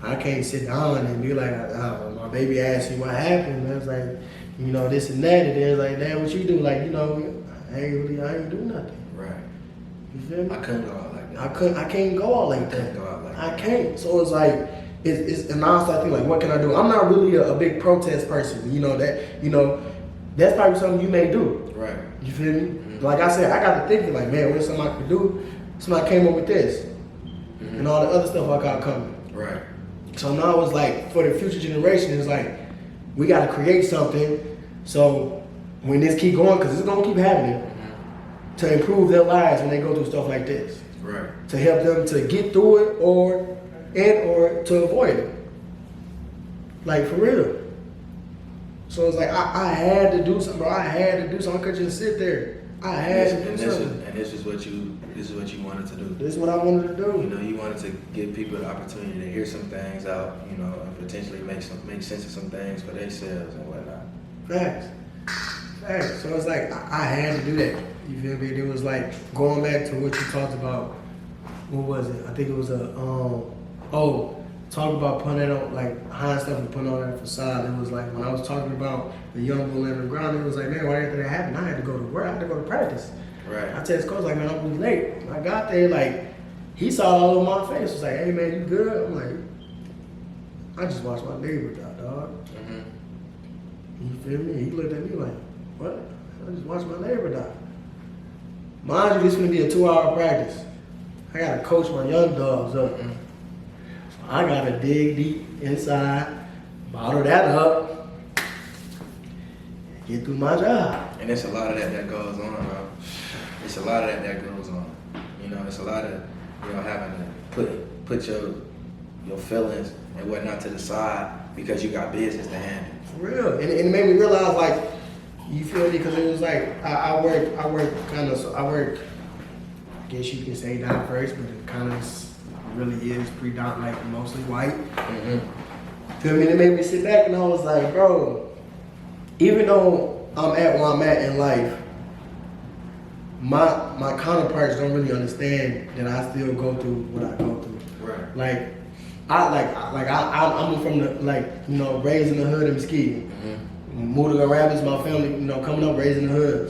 I can't sit down and be like, oh, my baby asked you what happened. And I was like, you know, this and that. And then like, damn, what you do? Like, you know, I ain't do nothing. Right. You feel me? I couldn't go out like that. I can't go out like that. Go out like I that. can't. So it's like, and now I start thinking like, what can I do? I'm not really a big protest person. You know that's probably something you may do. Right. You feel me? Mm-hmm. Like I said, I got to thinking like, man, what's something I could do? Somebody came up with this, Mm-hmm. and all the other stuff I got coming. Right. So now it's like for the future generation, it's like we got to create something. So when this keep going, because it's gonna keep happening, to improve their lives when they go through stuff like this. Right. To help them to get through it or to avoid it. Like for real. So it's like I had to do something, bro. I had to do something. I couldn't just sit there. I had to do something. And this is what you wanted to do. This is what I wanted to do. You know, you wanted to give people the opportunity to hear some things out, you know, and potentially make sense of some things for themselves and whatnot. Facts. So it's like I had to do that. You feel me? It was like going back to what you talked about. What was it? I think it was talk about putting it on, like hiding stuff and putting on that facade. It was like when I was talking about the young bull in the ground, it was like, man, why didn't that happen? I had to go to work. I had to go to practice. Right. I text coach like, man, I'm gonna be late. When I got there, like he saw it all over my face. He was like, hey man, you good? I'm like, I just watched my neighbor die, dog. Mm-hmm. You feel me? He looked at me like, what? I just watched my neighbor die. Mind you, this is gonna be a 2-hour practice. I gotta coach my young dogs up. Mm-hmm. So I gotta dig deep inside, bottle that up, get through my job. And it's a lot of that goes on, bro. It's a lot of that goes on. You know, it's a lot of, you know, having to put your feelings and whatnot to the side because you got business to handle. For real. And it made me realize, like, you feel me? Because it was like, I work, I guess you can say diverse, but it kind of really is predominant, like mostly white. Mm-hmm. feel me? It made me sit back and I was like, bro, even though I'm at where I'm at in life, my counterparts don't really understand that I still go through what I go through. Right. I'm from the, raised in the hood in Mesquite. Moved to Rapids, my family, coming up, raised in the hood.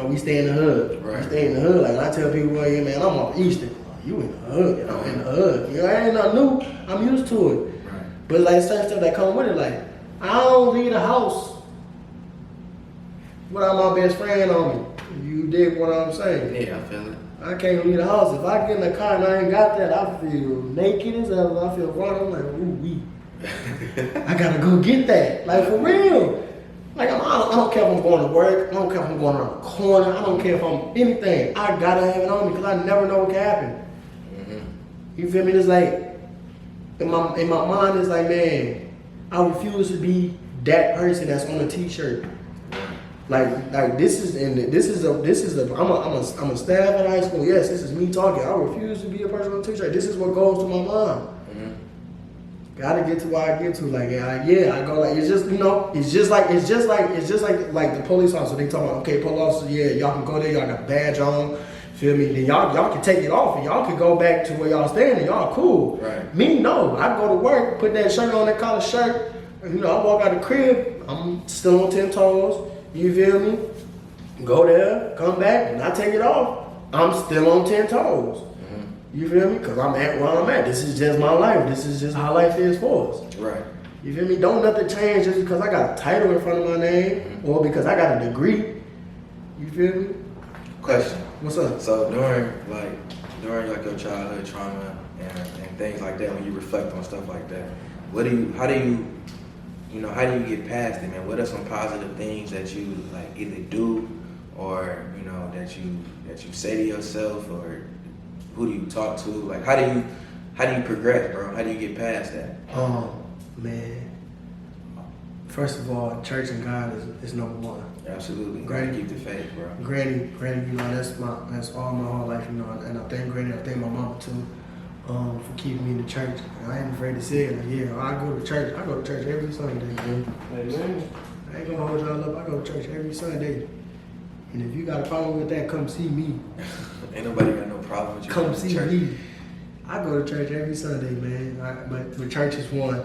We stay in the hood. Right. We stay in the hood. Like, when I tell people, well, yeah, man, I'm off Eastern. You in the hood, in the hood. I ain't nothing new. I'm used to it. Right. But like certain stuff that come with it, like, I don't leave the house without my best friend on me. You dig what I'm saying? Yeah, I feel it. I can't leave the house. If I get in the car and I ain't got that, I feel naked as hell. I feel wrong. I'm like, ooh, wee. I gotta go get that. Like, for real. Like, I don't care if I'm going to work. I don't care if I'm going around the corner. I don't care if I'm anything. I gotta have it on me because I never know what can happen. You feel me? It's like, in my mind, it's like, man, I refuse to be that person that's on a t-shirt. Like this is I'm a staff at high school. Yes, this is me talking. I refuse to be a person on a t-shirt. This is what goes to my mind. Gotta get to where I get to. Like, I go like, it's just like the police officer. They talk about, okay, police officer, yeah, y'all can go there. Y'all got a badge on. Feel me? Then y'all can take it off and y'all can go back to where y'all standing. Y'all cool. Right. Me, no. I go to work, put that shirt on, that collar shirt. And, I walk out the crib. I'm still on 10 toes. You feel me? Go there, come back, and I take it off. I'm still on 10 toes. You feel me? Because I'm at where I'm at. This is just my life. This is just how life is for us. Right. You feel me? Don't nothing change just because I got a title in front of my name or because I got a degree. You feel me? Question. What's up? So during your childhood trauma and things like that, when you reflect on stuff like that, how do you get past it, man? What are some positive things that you like either do or that you say to yourself, or who do you talk to? Like, how do you progress, bro? How do you get past that? Man. First of all, church and God is number one. Absolutely. Granny, keep the faith, bro. Granny, that's all my whole life, and I thank Granny, I thank my mama too, for keeping me in the church. And I ain't afraid to say it. Like, yeah, I go to church. I go to church every Sunday, man. Amen. I ain't gonna hold y'all up. I go to church every Sunday. And if you got a problem with that, come see me. Ain't nobody got no problem with you. Come see me. I go to church every Sunday, man. But the church is one,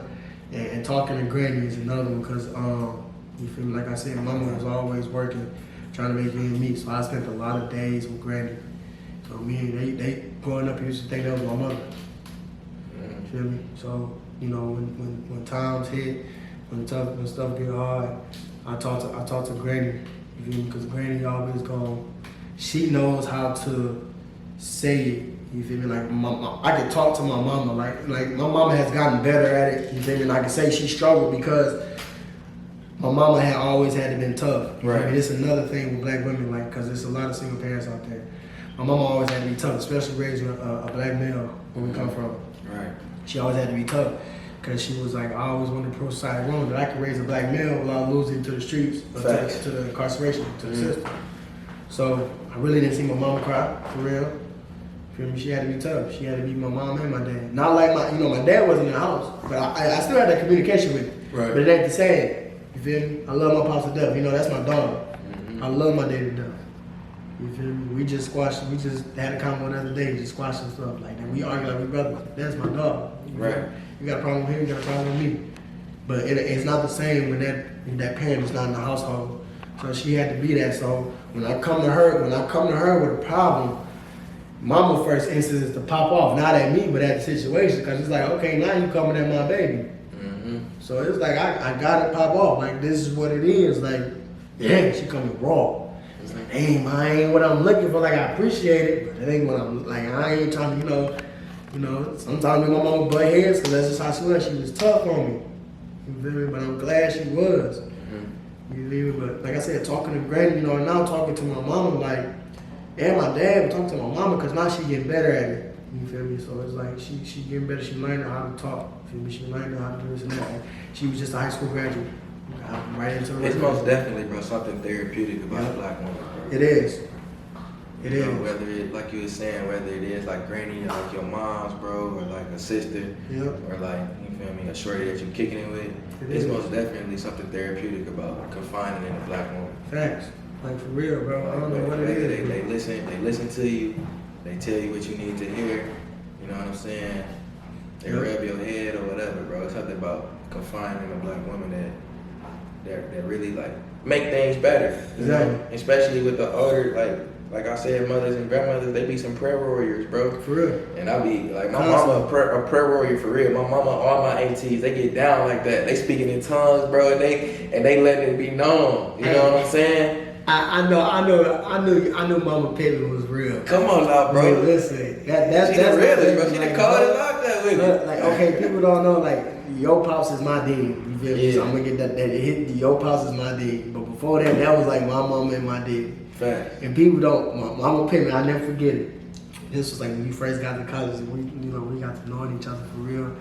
and talking to Granny is another one, because you feel me? Like I said, Mama was always working, trying to make ends meet. So I spent a lot of days with Granny. So they growing up, used to think that was my mother. You feel me? So when times hit, when stuff get hard, I talk to Granny. You feel me? Because Granny always she knows how to say it. You feel me? Like I can talk to my mama. Like my mama has gotten better at it. You feel me? And I can say she struggled because my mama had always had to been tough. Right. And it's another thing with black women, like, because there's a lot of single parents out there. My mama always had to be tough, especially raising a black male where we come from. Right. She always had to be tough because she was like, I always wanted to pro society wrong that I could raise a black male without losing to the streets, or to the incarceration, to the system. So I really didn't see my mama cry, for real. Feel me? She had to be tough. She had to be my mom and my dad. Not like my dad wasn't in the house, but I still had that communication with him. Right. But it ain't the same. You feel me? I love my pops to death. That's my daughter. I love my dad to death. You feel me? We just had a convo the other day, just squashed some stuff like that. We argue like we brothers. That's my dog. Right. You got a problem with him, you got a problem with me. But it's not the same when that parent is not in the household. So she had to be that. So when I come to her with a problem, mama first instinct is to pop off, not at me, but at the situation, because it's like, okay, now you coming at my baby. So it's like, I gotta pop off. Like, this is what it is. Like, yeah, she coming raw. It's like, damn, I ain't what I'm looking for. Like, I appreciate it, but it ain't what I'm, like, I ain't trying to, sometimes my mama butt heads, because that's just how she was. She was tough on me. You feel me? But I'm glad she was. You feel me? But like I said, talking to Granny, and now talking to my mama, like, and my dad, but talking to my mama, because now she getting better at it. You feel me? So it's like she getting better. She learning how to talk. You feel me? She learning how to do this and that. Like, she was just a high school graduate. Right into the It's most definitely, bro, something therapeutic about a black woman, bro. It is. It is. Whether it, like you were saying, whether it is like Granny, or like your mom's, bro, or like a sister, Yep. or like, you feel me, a shorty that you kicking it with, it's most definitely something therapeutic about confining in a black woman. Facts. Like for real, bro. I don't know what it is. They listen to you, they tell you what you need to hear, you know what I'm saying? They rub your head or whatever, bro. It's something about confining a black woman that really like make things better. You know? Especially with the older, like I said, mothers and grandmothers, they be some prayer warriors, bro. For real. And I be like, my mama a prayer warrior for real. My mama, all my aunties, they get down like that. They speaking in tongues, bro, and they letting it be known. You know what I'm saying? I knew Mama Pitt was real. Come on now, bro. Man, listen, that's real, bro. She done called it like that with me. Like, okay, people don't know, like, your pops is my demon. You feel me? Yeah. So I'm gonna get that hit. Your pops is my demon. But before that was like my mama and my daddy. Fact. And people don't. Mama Pitt, I never forget it. This was like when we first got to college, and we got to know each other for real.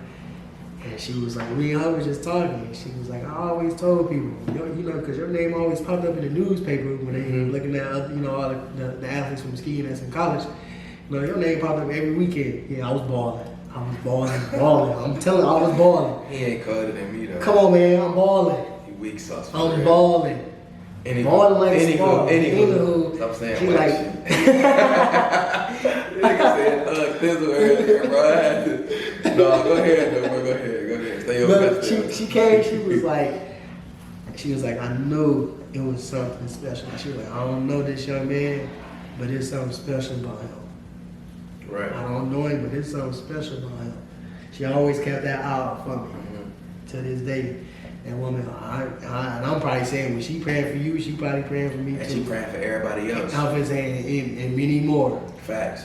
And she was like, we and her was just talking. And she was like, I always told people, because your name always popped up in the newspaper when they looking at, all the athletes from skiing that's in college. Your name popped up every weekend. Yeah, I was balling. Balling. I'm telling you, I was balling. He ain't colder than me though. Come on, man, I'm balling. You weak sauce. I'm balling. Balling like a sport. Anywho, stop saying she like like. Nigga said thizzle earlier, bro. I had to. No, go ahead, though, bro. Go ahead. Stay over But she came. She was like, I knew it was something special. She was like, I don't know this young man, but there's something special about him. Right. I don't know him, but there's something special about him. She always kept that out for me to this day. That woman, and I'm probably saying when she praying for you, she probably praying for me too. And she praying for everybody else. I'm been saying, and many more. Facts.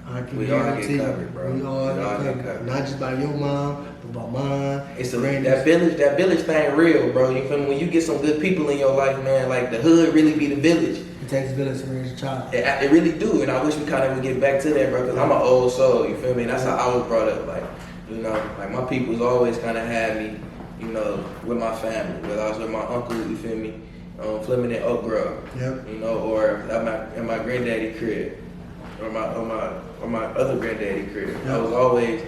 I can We all guarantee get covered, bro. We all get covered. Not just by your mom, but by mine. It's that village thing real, bro. You feel me? When you get some good people in your life, man, like the hood really be the village. It takes a village to raise a child. It really do, and I wish we kind of would get back to that, bro. Cause I'm an old soul, you feel me? And that's how I was brought up, like my people's always kind of had me, with my family. Whether I was with my uncle, you feel me, Fleming and Oak Grove, or at my granddaddy crib, or my other granddaddy crib. Yep. I was always,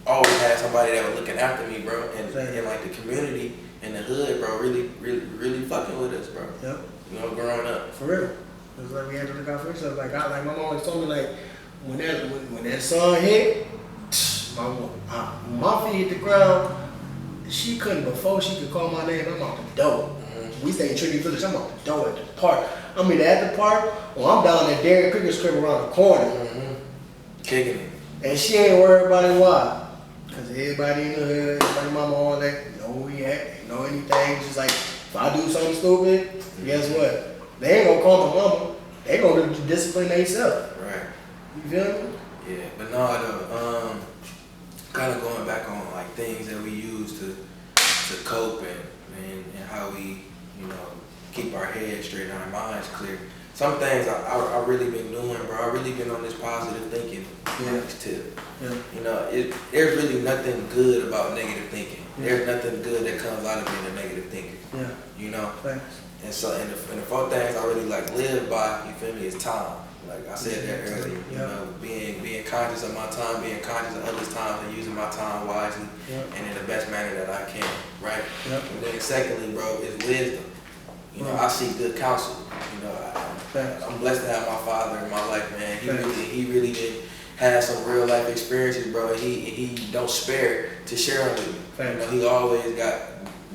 always had somebody that was looking after me, bro, and like the community and the hood, bro, really fucking with us, bro. Yep. Growing up. For real. It's like we had to look out for each other. Like my mom always told me, like when that sun hit, my feet hit the ground. She couldn't, before she could call my name, I'm out the door. We stay in Trinity Village, I'm out the door at the park. I'm either at the park or I'm down at Derek Picker's crib around the corner. Kicking it. And she ain't worried about it, why? Because everybody in the hood, everybody mama all that, know where we at, they know anything. It's just like, if I do something stupid, guess what? They ain't gonna call my mama. They gonna discipline themselves. Right. You feel me? Yeah, but no, kind of going back on like things that we use to cope and how we, keep our heads straight and our minds clear. Some things I really been doing, bro. I really been on this positive thinking tip. Yeah. There's really nothing good about negative thinking. Yeah. There's nothing good that comes out of being a negative thinker. Yeah. Thanks. And so, and the four things I really live by, you feel me, is time. Like I said that earlier, being conscious of my time, being conscious of others' time, and using my time wisely and in the best manner that I can, right? Yep. And then secondly, bro, is wisdom. I seek good counsel. I'm blessed to have my father in my life, man. He really did have some real life experiences, bro. He don't spare to share them with me. He always got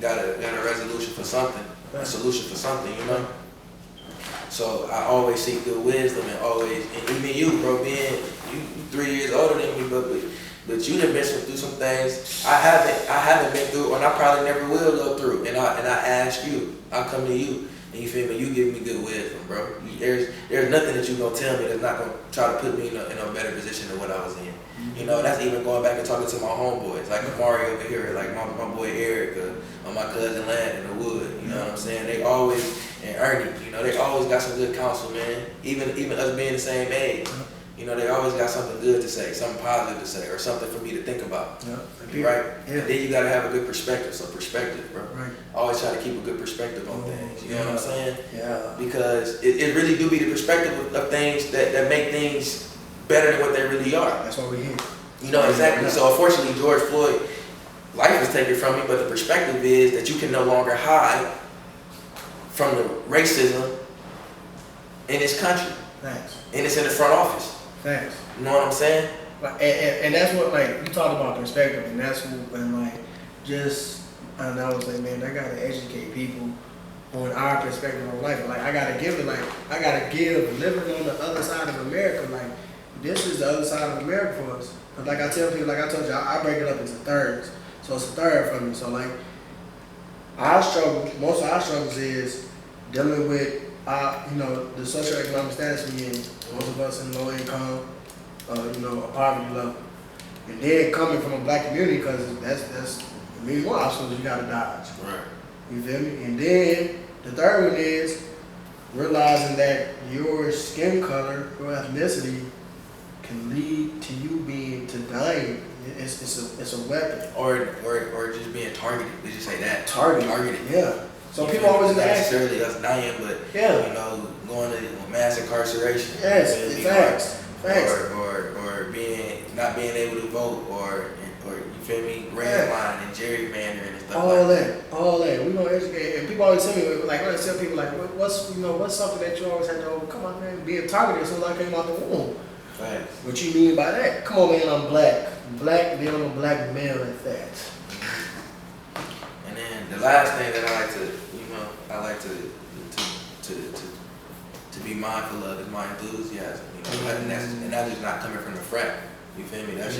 a resolution for something, a solution for something, So I always seek good wisdom and even you, bro, being you 3 years older than me, but you done been through some things I haven't been through, and I probably never will go through. And I ask you, I come to you, and you feel me? You give me good wisdom, bro. There's nothing that you gonna tell me that's not gonna try to put me in a better position than what I was in. That's even going back and talking to my homeboys, like Amari over here, like my boy Eric, or my cousin Land in the wood. You know what I'm saying? They always, and Ernie, they always got some good counsel, man. Even us being the same age. They always got something good to say, something positive to say, or something for me to think about. Yeah. Right? Yeah. And then you gotta have a good perspective. So perspective, bro. Right. Always try to keep a good perspective on things. You know what I'm saying? Yeah. Because it really do be the perspective of things that make things better than what they really are. That's why we're here. You know, exactly. So unfortunately, George Floyd, life was taken from me, but the perspective is that you can no longer hide from the racism in this country. Thanks. And it's in the front office. Thanks. You know what I'm saying? And that's what, like, you talked about perspective, and that's what, and like, and I was like, man, I gotta educate people on our perspective on life. Like, I gotta give living on the other side of America, like, this is the other side of America for us. Cause like I tell people, like I told you, I break it up into thirds. So it's a third for me. So like, most of our struggles is dealing with, the socioeconomic status we in. Most of us in low income, a poverty level. And then coming from a black community, because that's more obstacles you gotta dodge. Right. You feel me? And then the third one is realizing that your skin color, your ethnicity, can lead to you to dying. It's a weapon. Or just being targeted. Did you say that? Targeted. Yeah. So people always not ask. necessarily us dying, but going to mass incarceration. Yes, facts. Or not being able to vote, or you feel me, redlining and gerrymandering and stuff All that. We gonna educate, and people always tell me, like, when I tell people, like, what's something that you always had to overcome? Come on, man, being targeted as soon as I came out the womb. Facts. What you mean by that? Come on, man, I'm black. Then I'm a black male at that. And then the last thing that I like to be mindful of is my enthusiasm. And that is not coming from the frat. You feel me? That's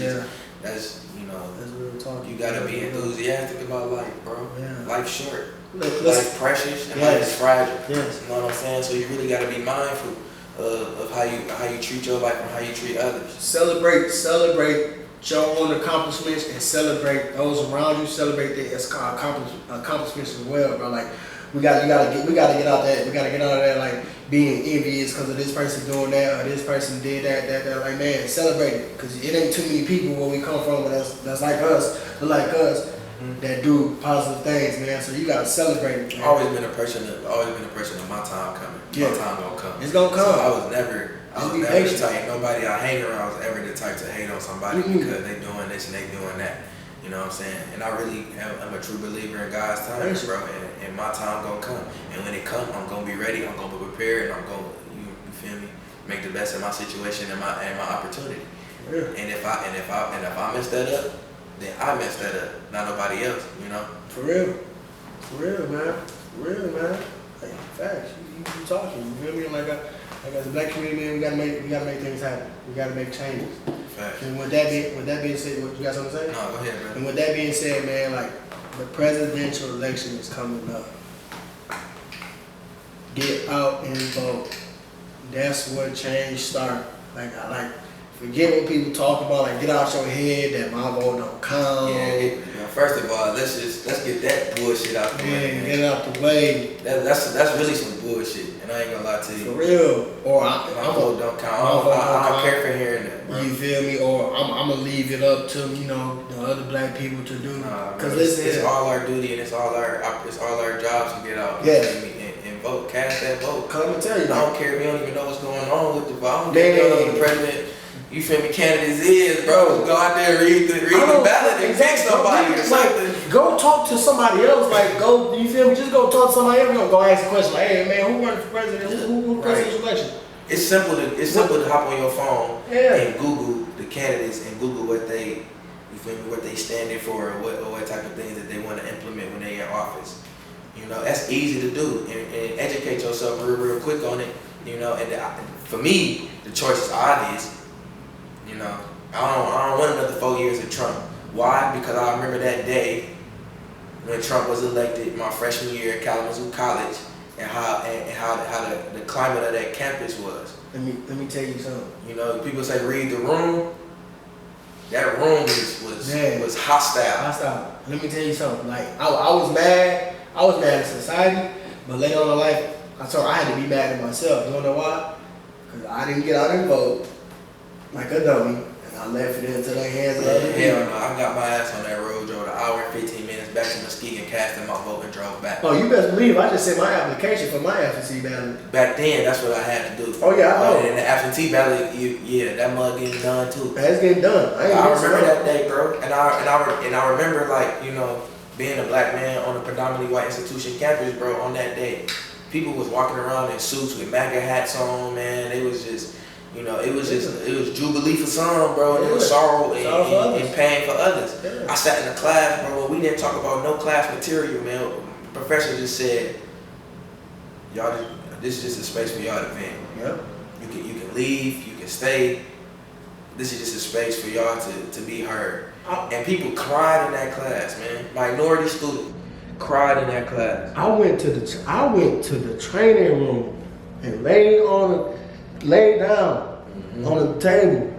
That's real talk. You gotta be enthusiastic about life, bro. Yeah. Life's short. Life's precious, and life is fragile. Yes. You know what I'm saying? So you really gotta be mindful of how you treat your life and how you treat others. Celebrate your own accomplishments and celebrate those around you. Celebrate their accomplishments as well, bro. Like we gotta get out there. We gotta get out of there like being envious because of this person doing that or this person did that. Like, man, celebrate it, because it ain't too many people where we come from that's like us, that do positive things, man. So you gotta celebrate it. Man. Always been a person of my time coming. Yeah. My time gonna come. It's gonna come. So I was never the type. Nobody I hang around was ever the type to hate on somebody because they doing this and they doing that. You know what I'm saying? And I really am a true believer in God's timing, bro. And my time gonna come. And when it come, I'm gonna be ready. I'm gonna be prepared, and I'm gonna, you feel me, make the best of my situation and my opportunity. Yeah. And if I mess that up, then I messed that up, not nobody else. You know. For real, man. Like, facts. You talking? You feel me? Like as a black community, man, we gotta make things happen. We gotta make changes. Facts. And with that being said, what you got something to say? No, go ahead, man. And with that being said, man, like the presidential election is coming up. Get out and vote. That's where change starts. Forget what people talk about. Like, get out your head that my vote don't count. Yeah, first of all, let's get that bullshit out the way. Man, get it out the way. That's really some bullshit, and I ain't gonna lie to you. For real. Or my vote don't count. I don't care for hearing that, bro. You feel me? Or I'm gonna leave it up to the other black people to do. Because it's all our duty and it's all our jobs to get out. Yes. And vote, cast that vote. Cause I'm gonna tell you, I don't care. We don't even know what's going on with the vote. I don't care who the president. You feel me? Candidates is, bro. Go out there, read the ballot and pick somebody or something. Go talk to somebody else. You feel me? Just go talk to somebody else. Go ask a question. Like, hey man, who running for president? Who president's election? It's simple to hop on your phone and Google the candidates and Google what they, you feel me, what they standing for, or what type of things that they want to implement when they're in office. You know, that's easy to do, and educate yourself real quick on it. You know, and for me, the choice is obvious. You know, I don't want another 4 years of Trump. Why? Because I remember that day when Trump was elected, my freshman year at Kalamazoo College, and how the climate of that campus was. Let me tell you something. You know, people say read the room. That room was hostile. Let me tell you something. Like I was mad. I was mad at society, but later on in life, I had to be mad at myself. You wanna know why? Because I didn't get out and vote like a dummy, and I left it into the hands of other people. Hell no, I got my ass on that road, Joe, an hour and 15 minutes back to Muskegon, cast in my vote, and drove back. Oh, you best believe I just sent my application for my absentee ballot. Back then, that's what I had to do. Oh yeah, I know. And the absentee ballot, that mug getting done too. That's getting done. I remember that day, bro, and I remember like being a black man on a predominantly white institution campus, bro. On that day, people was walking around in suits with MAGA hats on, man. It was just, it was jubilee for some, bro, and it was sorrow and pain for others. Yeah. I sat in a class, bro. We didn't talk about no class material, man. The professor just said, this is just a space for y'all to vent. Yeah. You can leave, you can stay. This is just a space for y'all to be heard. And people cried in that class, man. Minority student cried in that class. I went to the training room and laid down on the table.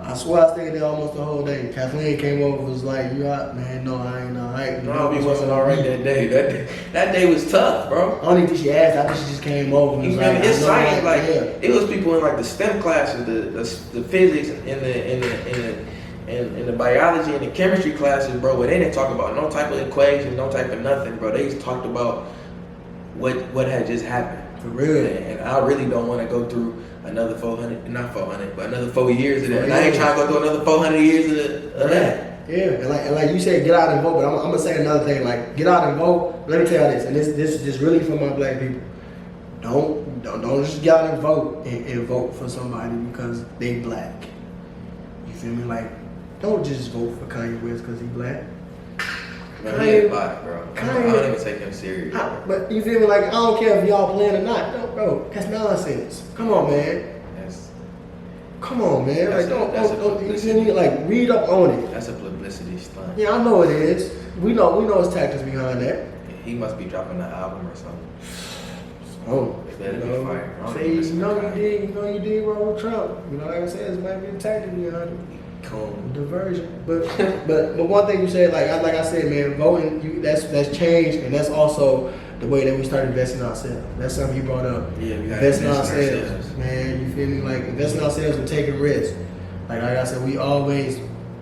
I swear I stayed there almost the whole day. Kathleen came over and was like, "You out, man? No, I ain't all right." No, he wasn't all right that day. That day was tough, bro. I don't even think she asked. I think she just came over. And You was feel me? like, It's science, like yeah. it was people in like the STEM classes, the physics and the biology and the chemistry classes, bro, where they didn't talk about no type of equation, no type of nothing, bro. They just talked about what had just happened. For real. And I really don't want to go through another 4 years of that. And I ain't trying to go through another 400 years of that. Yeah, and like you said, get out and vote. But I'm gonna say another thing, like get out and vote. Let me tell you this, and this is just really for my black people. Don't just get out and vote and vote for somebody because they black. You feel me? Like, don't just vote for Kanye West because he black. Man, he ain't black, bro. I don't even take him serious. But you feel me? Like, I don't care if y'all playing or not. No, bro, that's nonsense. Come on, man. Come on, man. Like, don't you feel me? Like, read up on it. That's a publicity stunt. Yeah, I know it is. We know his tactics behind that. He must be dropping an album or something. Oh, It better be fire. I don't say, even listen to Kanye. you did wrong with Trump. Like I said, it might be a tactic behind it. Cool. Diversion. But one thing you said, like I said, man, voting, that's changed, and that's also the way that we start investing in ourselves. That's something you brought up. Yeah, we gotta invest in invest in ourselves, ourselves. man. You feel me? Like investing in ourselves and taking risks. Like I said, we always,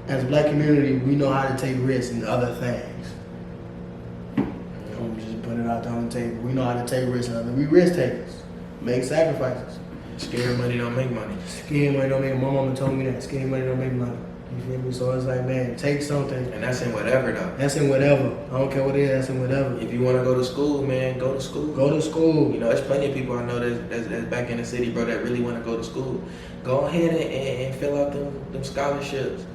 as a black community, we know how to take risks in other things. I'm just put it out there on the table. We know how to take risks in other. We risk takers. Make sacrifices. Scared money don't make money. Scared money don't make. My mama told me that. Scared money don't make money. You feel me? So it's like, man, take something. And that's in whatever though. That's in whatever. I don't care what it is. That's in whatever. If you want to go to school, man, go to school. Go to school. You know, there's plenty of people I know that's back in the city, bro, that really want to go to school. Go ahead and fill out them scholarships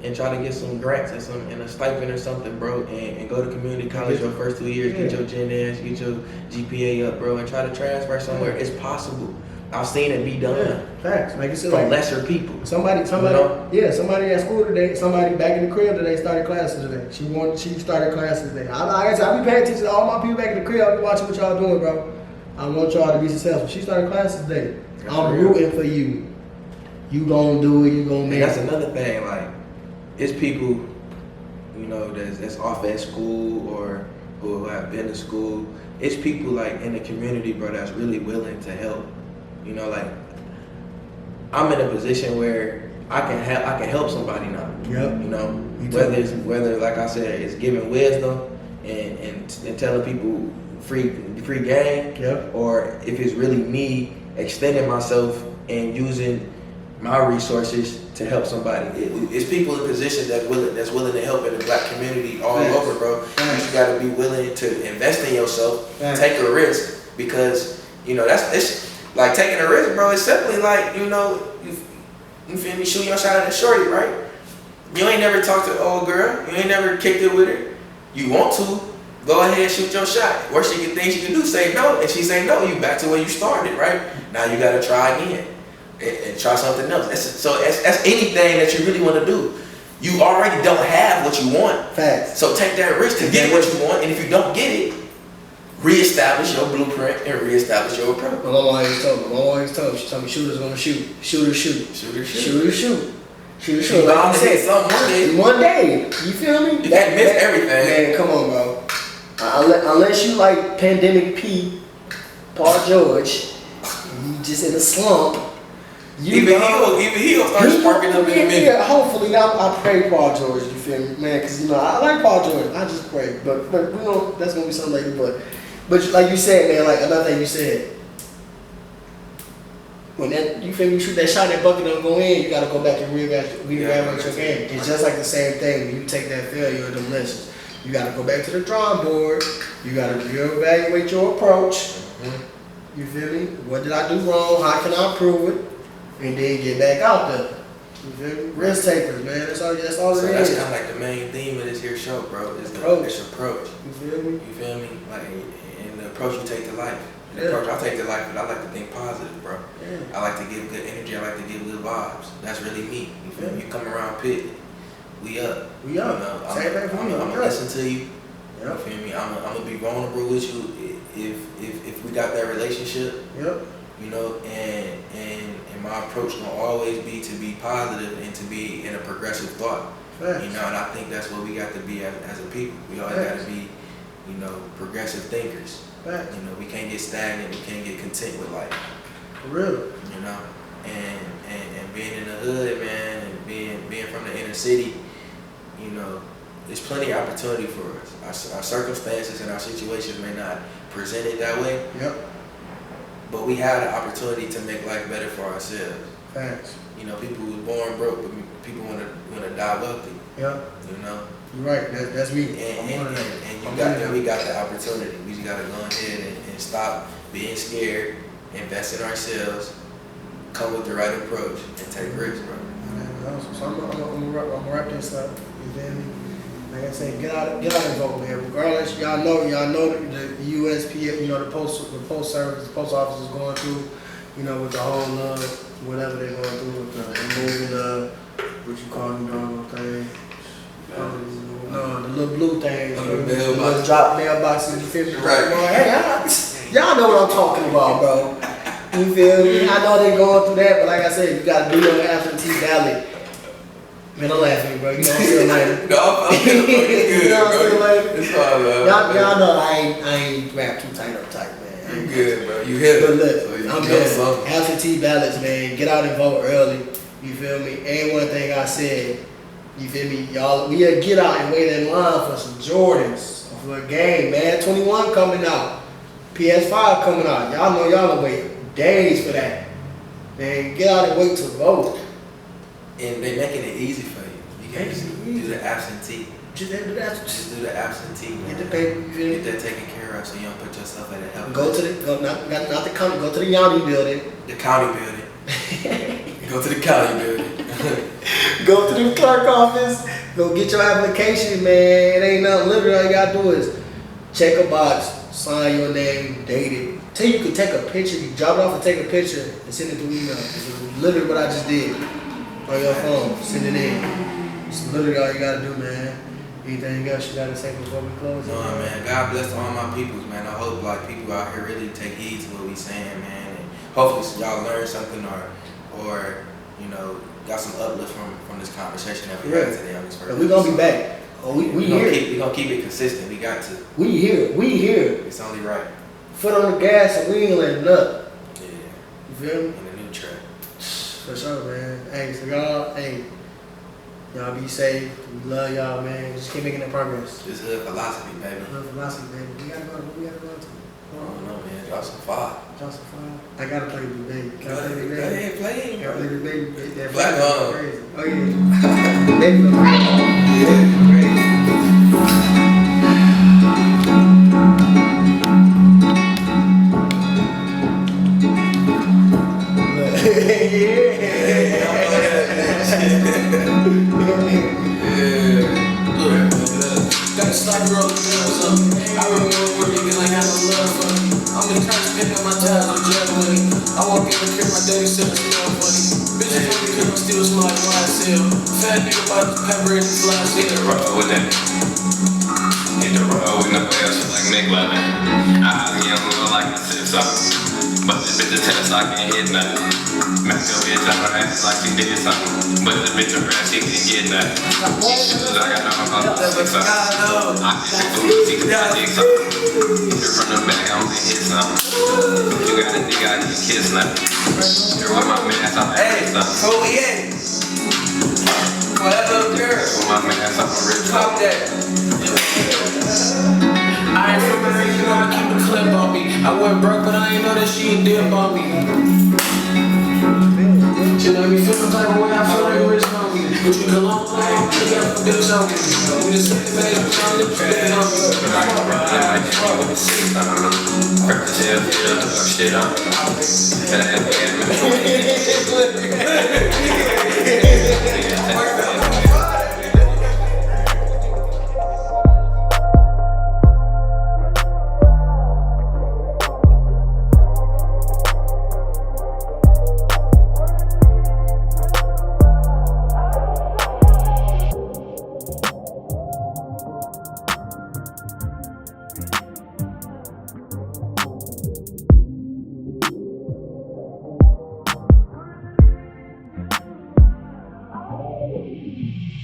and try to get some grants and a stipend or something, bro, and go to community college your first 2 years, get your Gen Eds, get your GPA up, bro, and try to transfer somewhere. It's possible. I've seen it be done. Yeah, facts. Like you said, For like lesser people. somebody, You know? yeah, somebody at school today, somebody back in the crib today started classes today. She started classes today. I be paying attention to all my people back in the crib. I be watching what y'all doing, bro. I want y'all to be successful. She started classes today. I'm rooting for you. You gonna do it. You gonna make it. That's another thing. Like, it's people, you know, that's off at school or who have been to school. It's people like in the community, bro, that's really willing to help. You know, like, I'm in a position where I can help somebody now. Yep. You know, whether like I said, it's giving wisdom and telling people free game. Yep. Or if it's really me extending myself and using my resources to help somebody. It's people in positions that's willing to help in the black community all over, bro. You just gotta be willing to invest in yourself, take a risk, because you know it's like taking a risk, bro. It's simply like, you know, you feel me, shooting your shot at a shorty, right? You ain't never talked to an old girl, you ain't never kicked it with her. You want to, go ahead and shoot your shot. Worst thing she can do, say no, and she say no, you back to where you started, right? Now you gotta try again. And try something else. That's anything that you really want to do. You already don't have what you want. Facts. So take that risk to get what you want, and if you don't get it, reestablish your blueprint and reestablish your approach. My mom always told me. She told me shooters gonna shoot. Shooters shoot. Like I said, one day. You feel me? You can't miss everything. Man, come on, bro. Unless you like Pandemic P, Paul George, you just in a slump. Even he'll start sparking up in a minute. Yeah, hopefully. Now I pray Paul George. You feel me, man? Because you know I like Paul George. I just pray, but you know that's gonna be something later. But like you said, man, like another thing you said. When that you feel me, you shoot that shot, that bucket don't go in, you gotta go back and reevaluate your game. It's just like the same thing when you take that failure of them lessons. You gotta go back to the drawing board. You gotta reevaluate your approach. You feel me? What did I do wrong? How can I improve it? And then get back out there. You feel me? Risk takers, man. That's all So it that's is. kind of like the main theme of this here show, bro. Is Approach. It's approach. You feel me? You feel me? Like, and the approach you take to life. The Yeah. approach I take to life, but I like to think positive, bro. Yeah. I like to give good energy. I like to give good vibes. That's really me. You feel me? You come around Pitt, we up. We up. You know, Same thing for I'm me. gonna listen to you. Yep. You feel me? I'm gonna be vulnerable with you if we got that relationship. Yep. You know, and my approach gonna always be to be positive and to be in a progressive thought. Facts. You know, and I think that's what we got to be as a people. We all got to be, you know, progressive thinkers. Facts. You know, we can't get stagnant. We can't get content with life. For real. You know, and being in the hood, man, and being from the inner city, you know, there's plenty of opportunity for us. Our circumstances and our situations may not present it that way. Yep. But we have the opportunity to make life better for ourselves. Facts. You know, people was born broke, but people want to die wealthy. Yep. You know, You're right. That's me. and I'm you got that. We got the opportunity. We just got to go ahead and stop being scared, invest in ourselves, come with the right approach, and take risks, bro. So I'm gonna wrap this up. You feel me? Like I said, get out and vote, man. Regardless, y'all know the USP, you know, the post service, the post office is going through, you know, with the whole whatever they're going through with the moving what you call them dog thing. No, the little blue thing. The The mailbox. little drop mailboxes, you feel me? Right. Well, hey, y'all know what I'm talking about, bro. You feel me? I know they're going through that, but like I said, you gotta do your absentee ballot. Man, I'm laughing, bro. You know I'm still laughing. No, I'm good, You know I'm still bro. laughing. It's all love. Y'all know I ain't wrapped too tight, man. You good, bro. You hit But it. look, So you I'm know good. something. Absentee ballots, man. Get out and vote early. You feel me? And one thing I said, you feel me? Y'all, we gotta get out and wait in line for some Jordans for a game, man. 21 coming out. PS5 coming out. Y'all know y'all wait days for that. Man, get out and wait to vote. And they making it easy for you. You can just do the absentee. Just Just do the absentee, man. get the paper. You feel me? Get that taken care of so you don't put yourself at a help. Go to not the county. Go to the county building. The county building. Go to the county building. Go to the clerk office. Go get your application, man. It ain't nothing. Literally, all you gotta do is check a box, sign your name, date it. Tell you can take a picture. You drop it off and take a picture and send it through email. It's literally what I just did on your phone. Send it in. It's literally all you gotta do, man. Anything else you gotta say before we close? No, man. God bless all my peoples, man. I hope like people out here really take heed to what we saying, man. And hopefully y'all learn something or you know got some uplift from this conversation that we had today on this first. We gonna be back. Oh, we here. We gonna keep it consistent. We got to. We here. It's only right. Foot on the gas and we ain't letting up. Yeah. You feel me? In the new track. For sure, man. Hey, so y'all be safe. We love y'all, man. Just keep making that progress. This hood philosophy, baby. Love philosophy, baby. We gotta go to. I don't know, man. Drop some fire. Johnson 5. I gotta play the baby. Can I play the Go baby? ahead, play it. Can I play the baby? That Black baby on. crazy. Oh yeah. Baby look Got a sniper on the gun, so I remember when niggas ain't had no love for me. I'm in the trench picking up my tabs with jail money. I walk in the crib, my daddy said it smell funny. Bitches fucking crib, I still smell like YSL. Fat nigga about the pepper in the flash. Hit the road with that. Hit the road with no ass like neck loving. I am moving like a sip something. But this bitch is tennis, I can't hit nothing. Smack your bitch up her ass like she did something. But this bitch a rat, she can get nothing. Shoes, I got no phone, six something. I can food, she can dig something. You're from the back, I only hit something. You got a nigga, I need kiss nothing. You're with my man, I'm Hey, something. who we at? Forever girl. With my man, I'm a rich Talk that. I ain't from her, you know I keep a clip on me. I went broke, but I ain't know that she ain't dip on me. She let me feel some type of way, I feel like a rich homie. But you can long play, you got a bitch on me. We the same page, we trying to fit on me. Purpose hell, shit on. Shit on.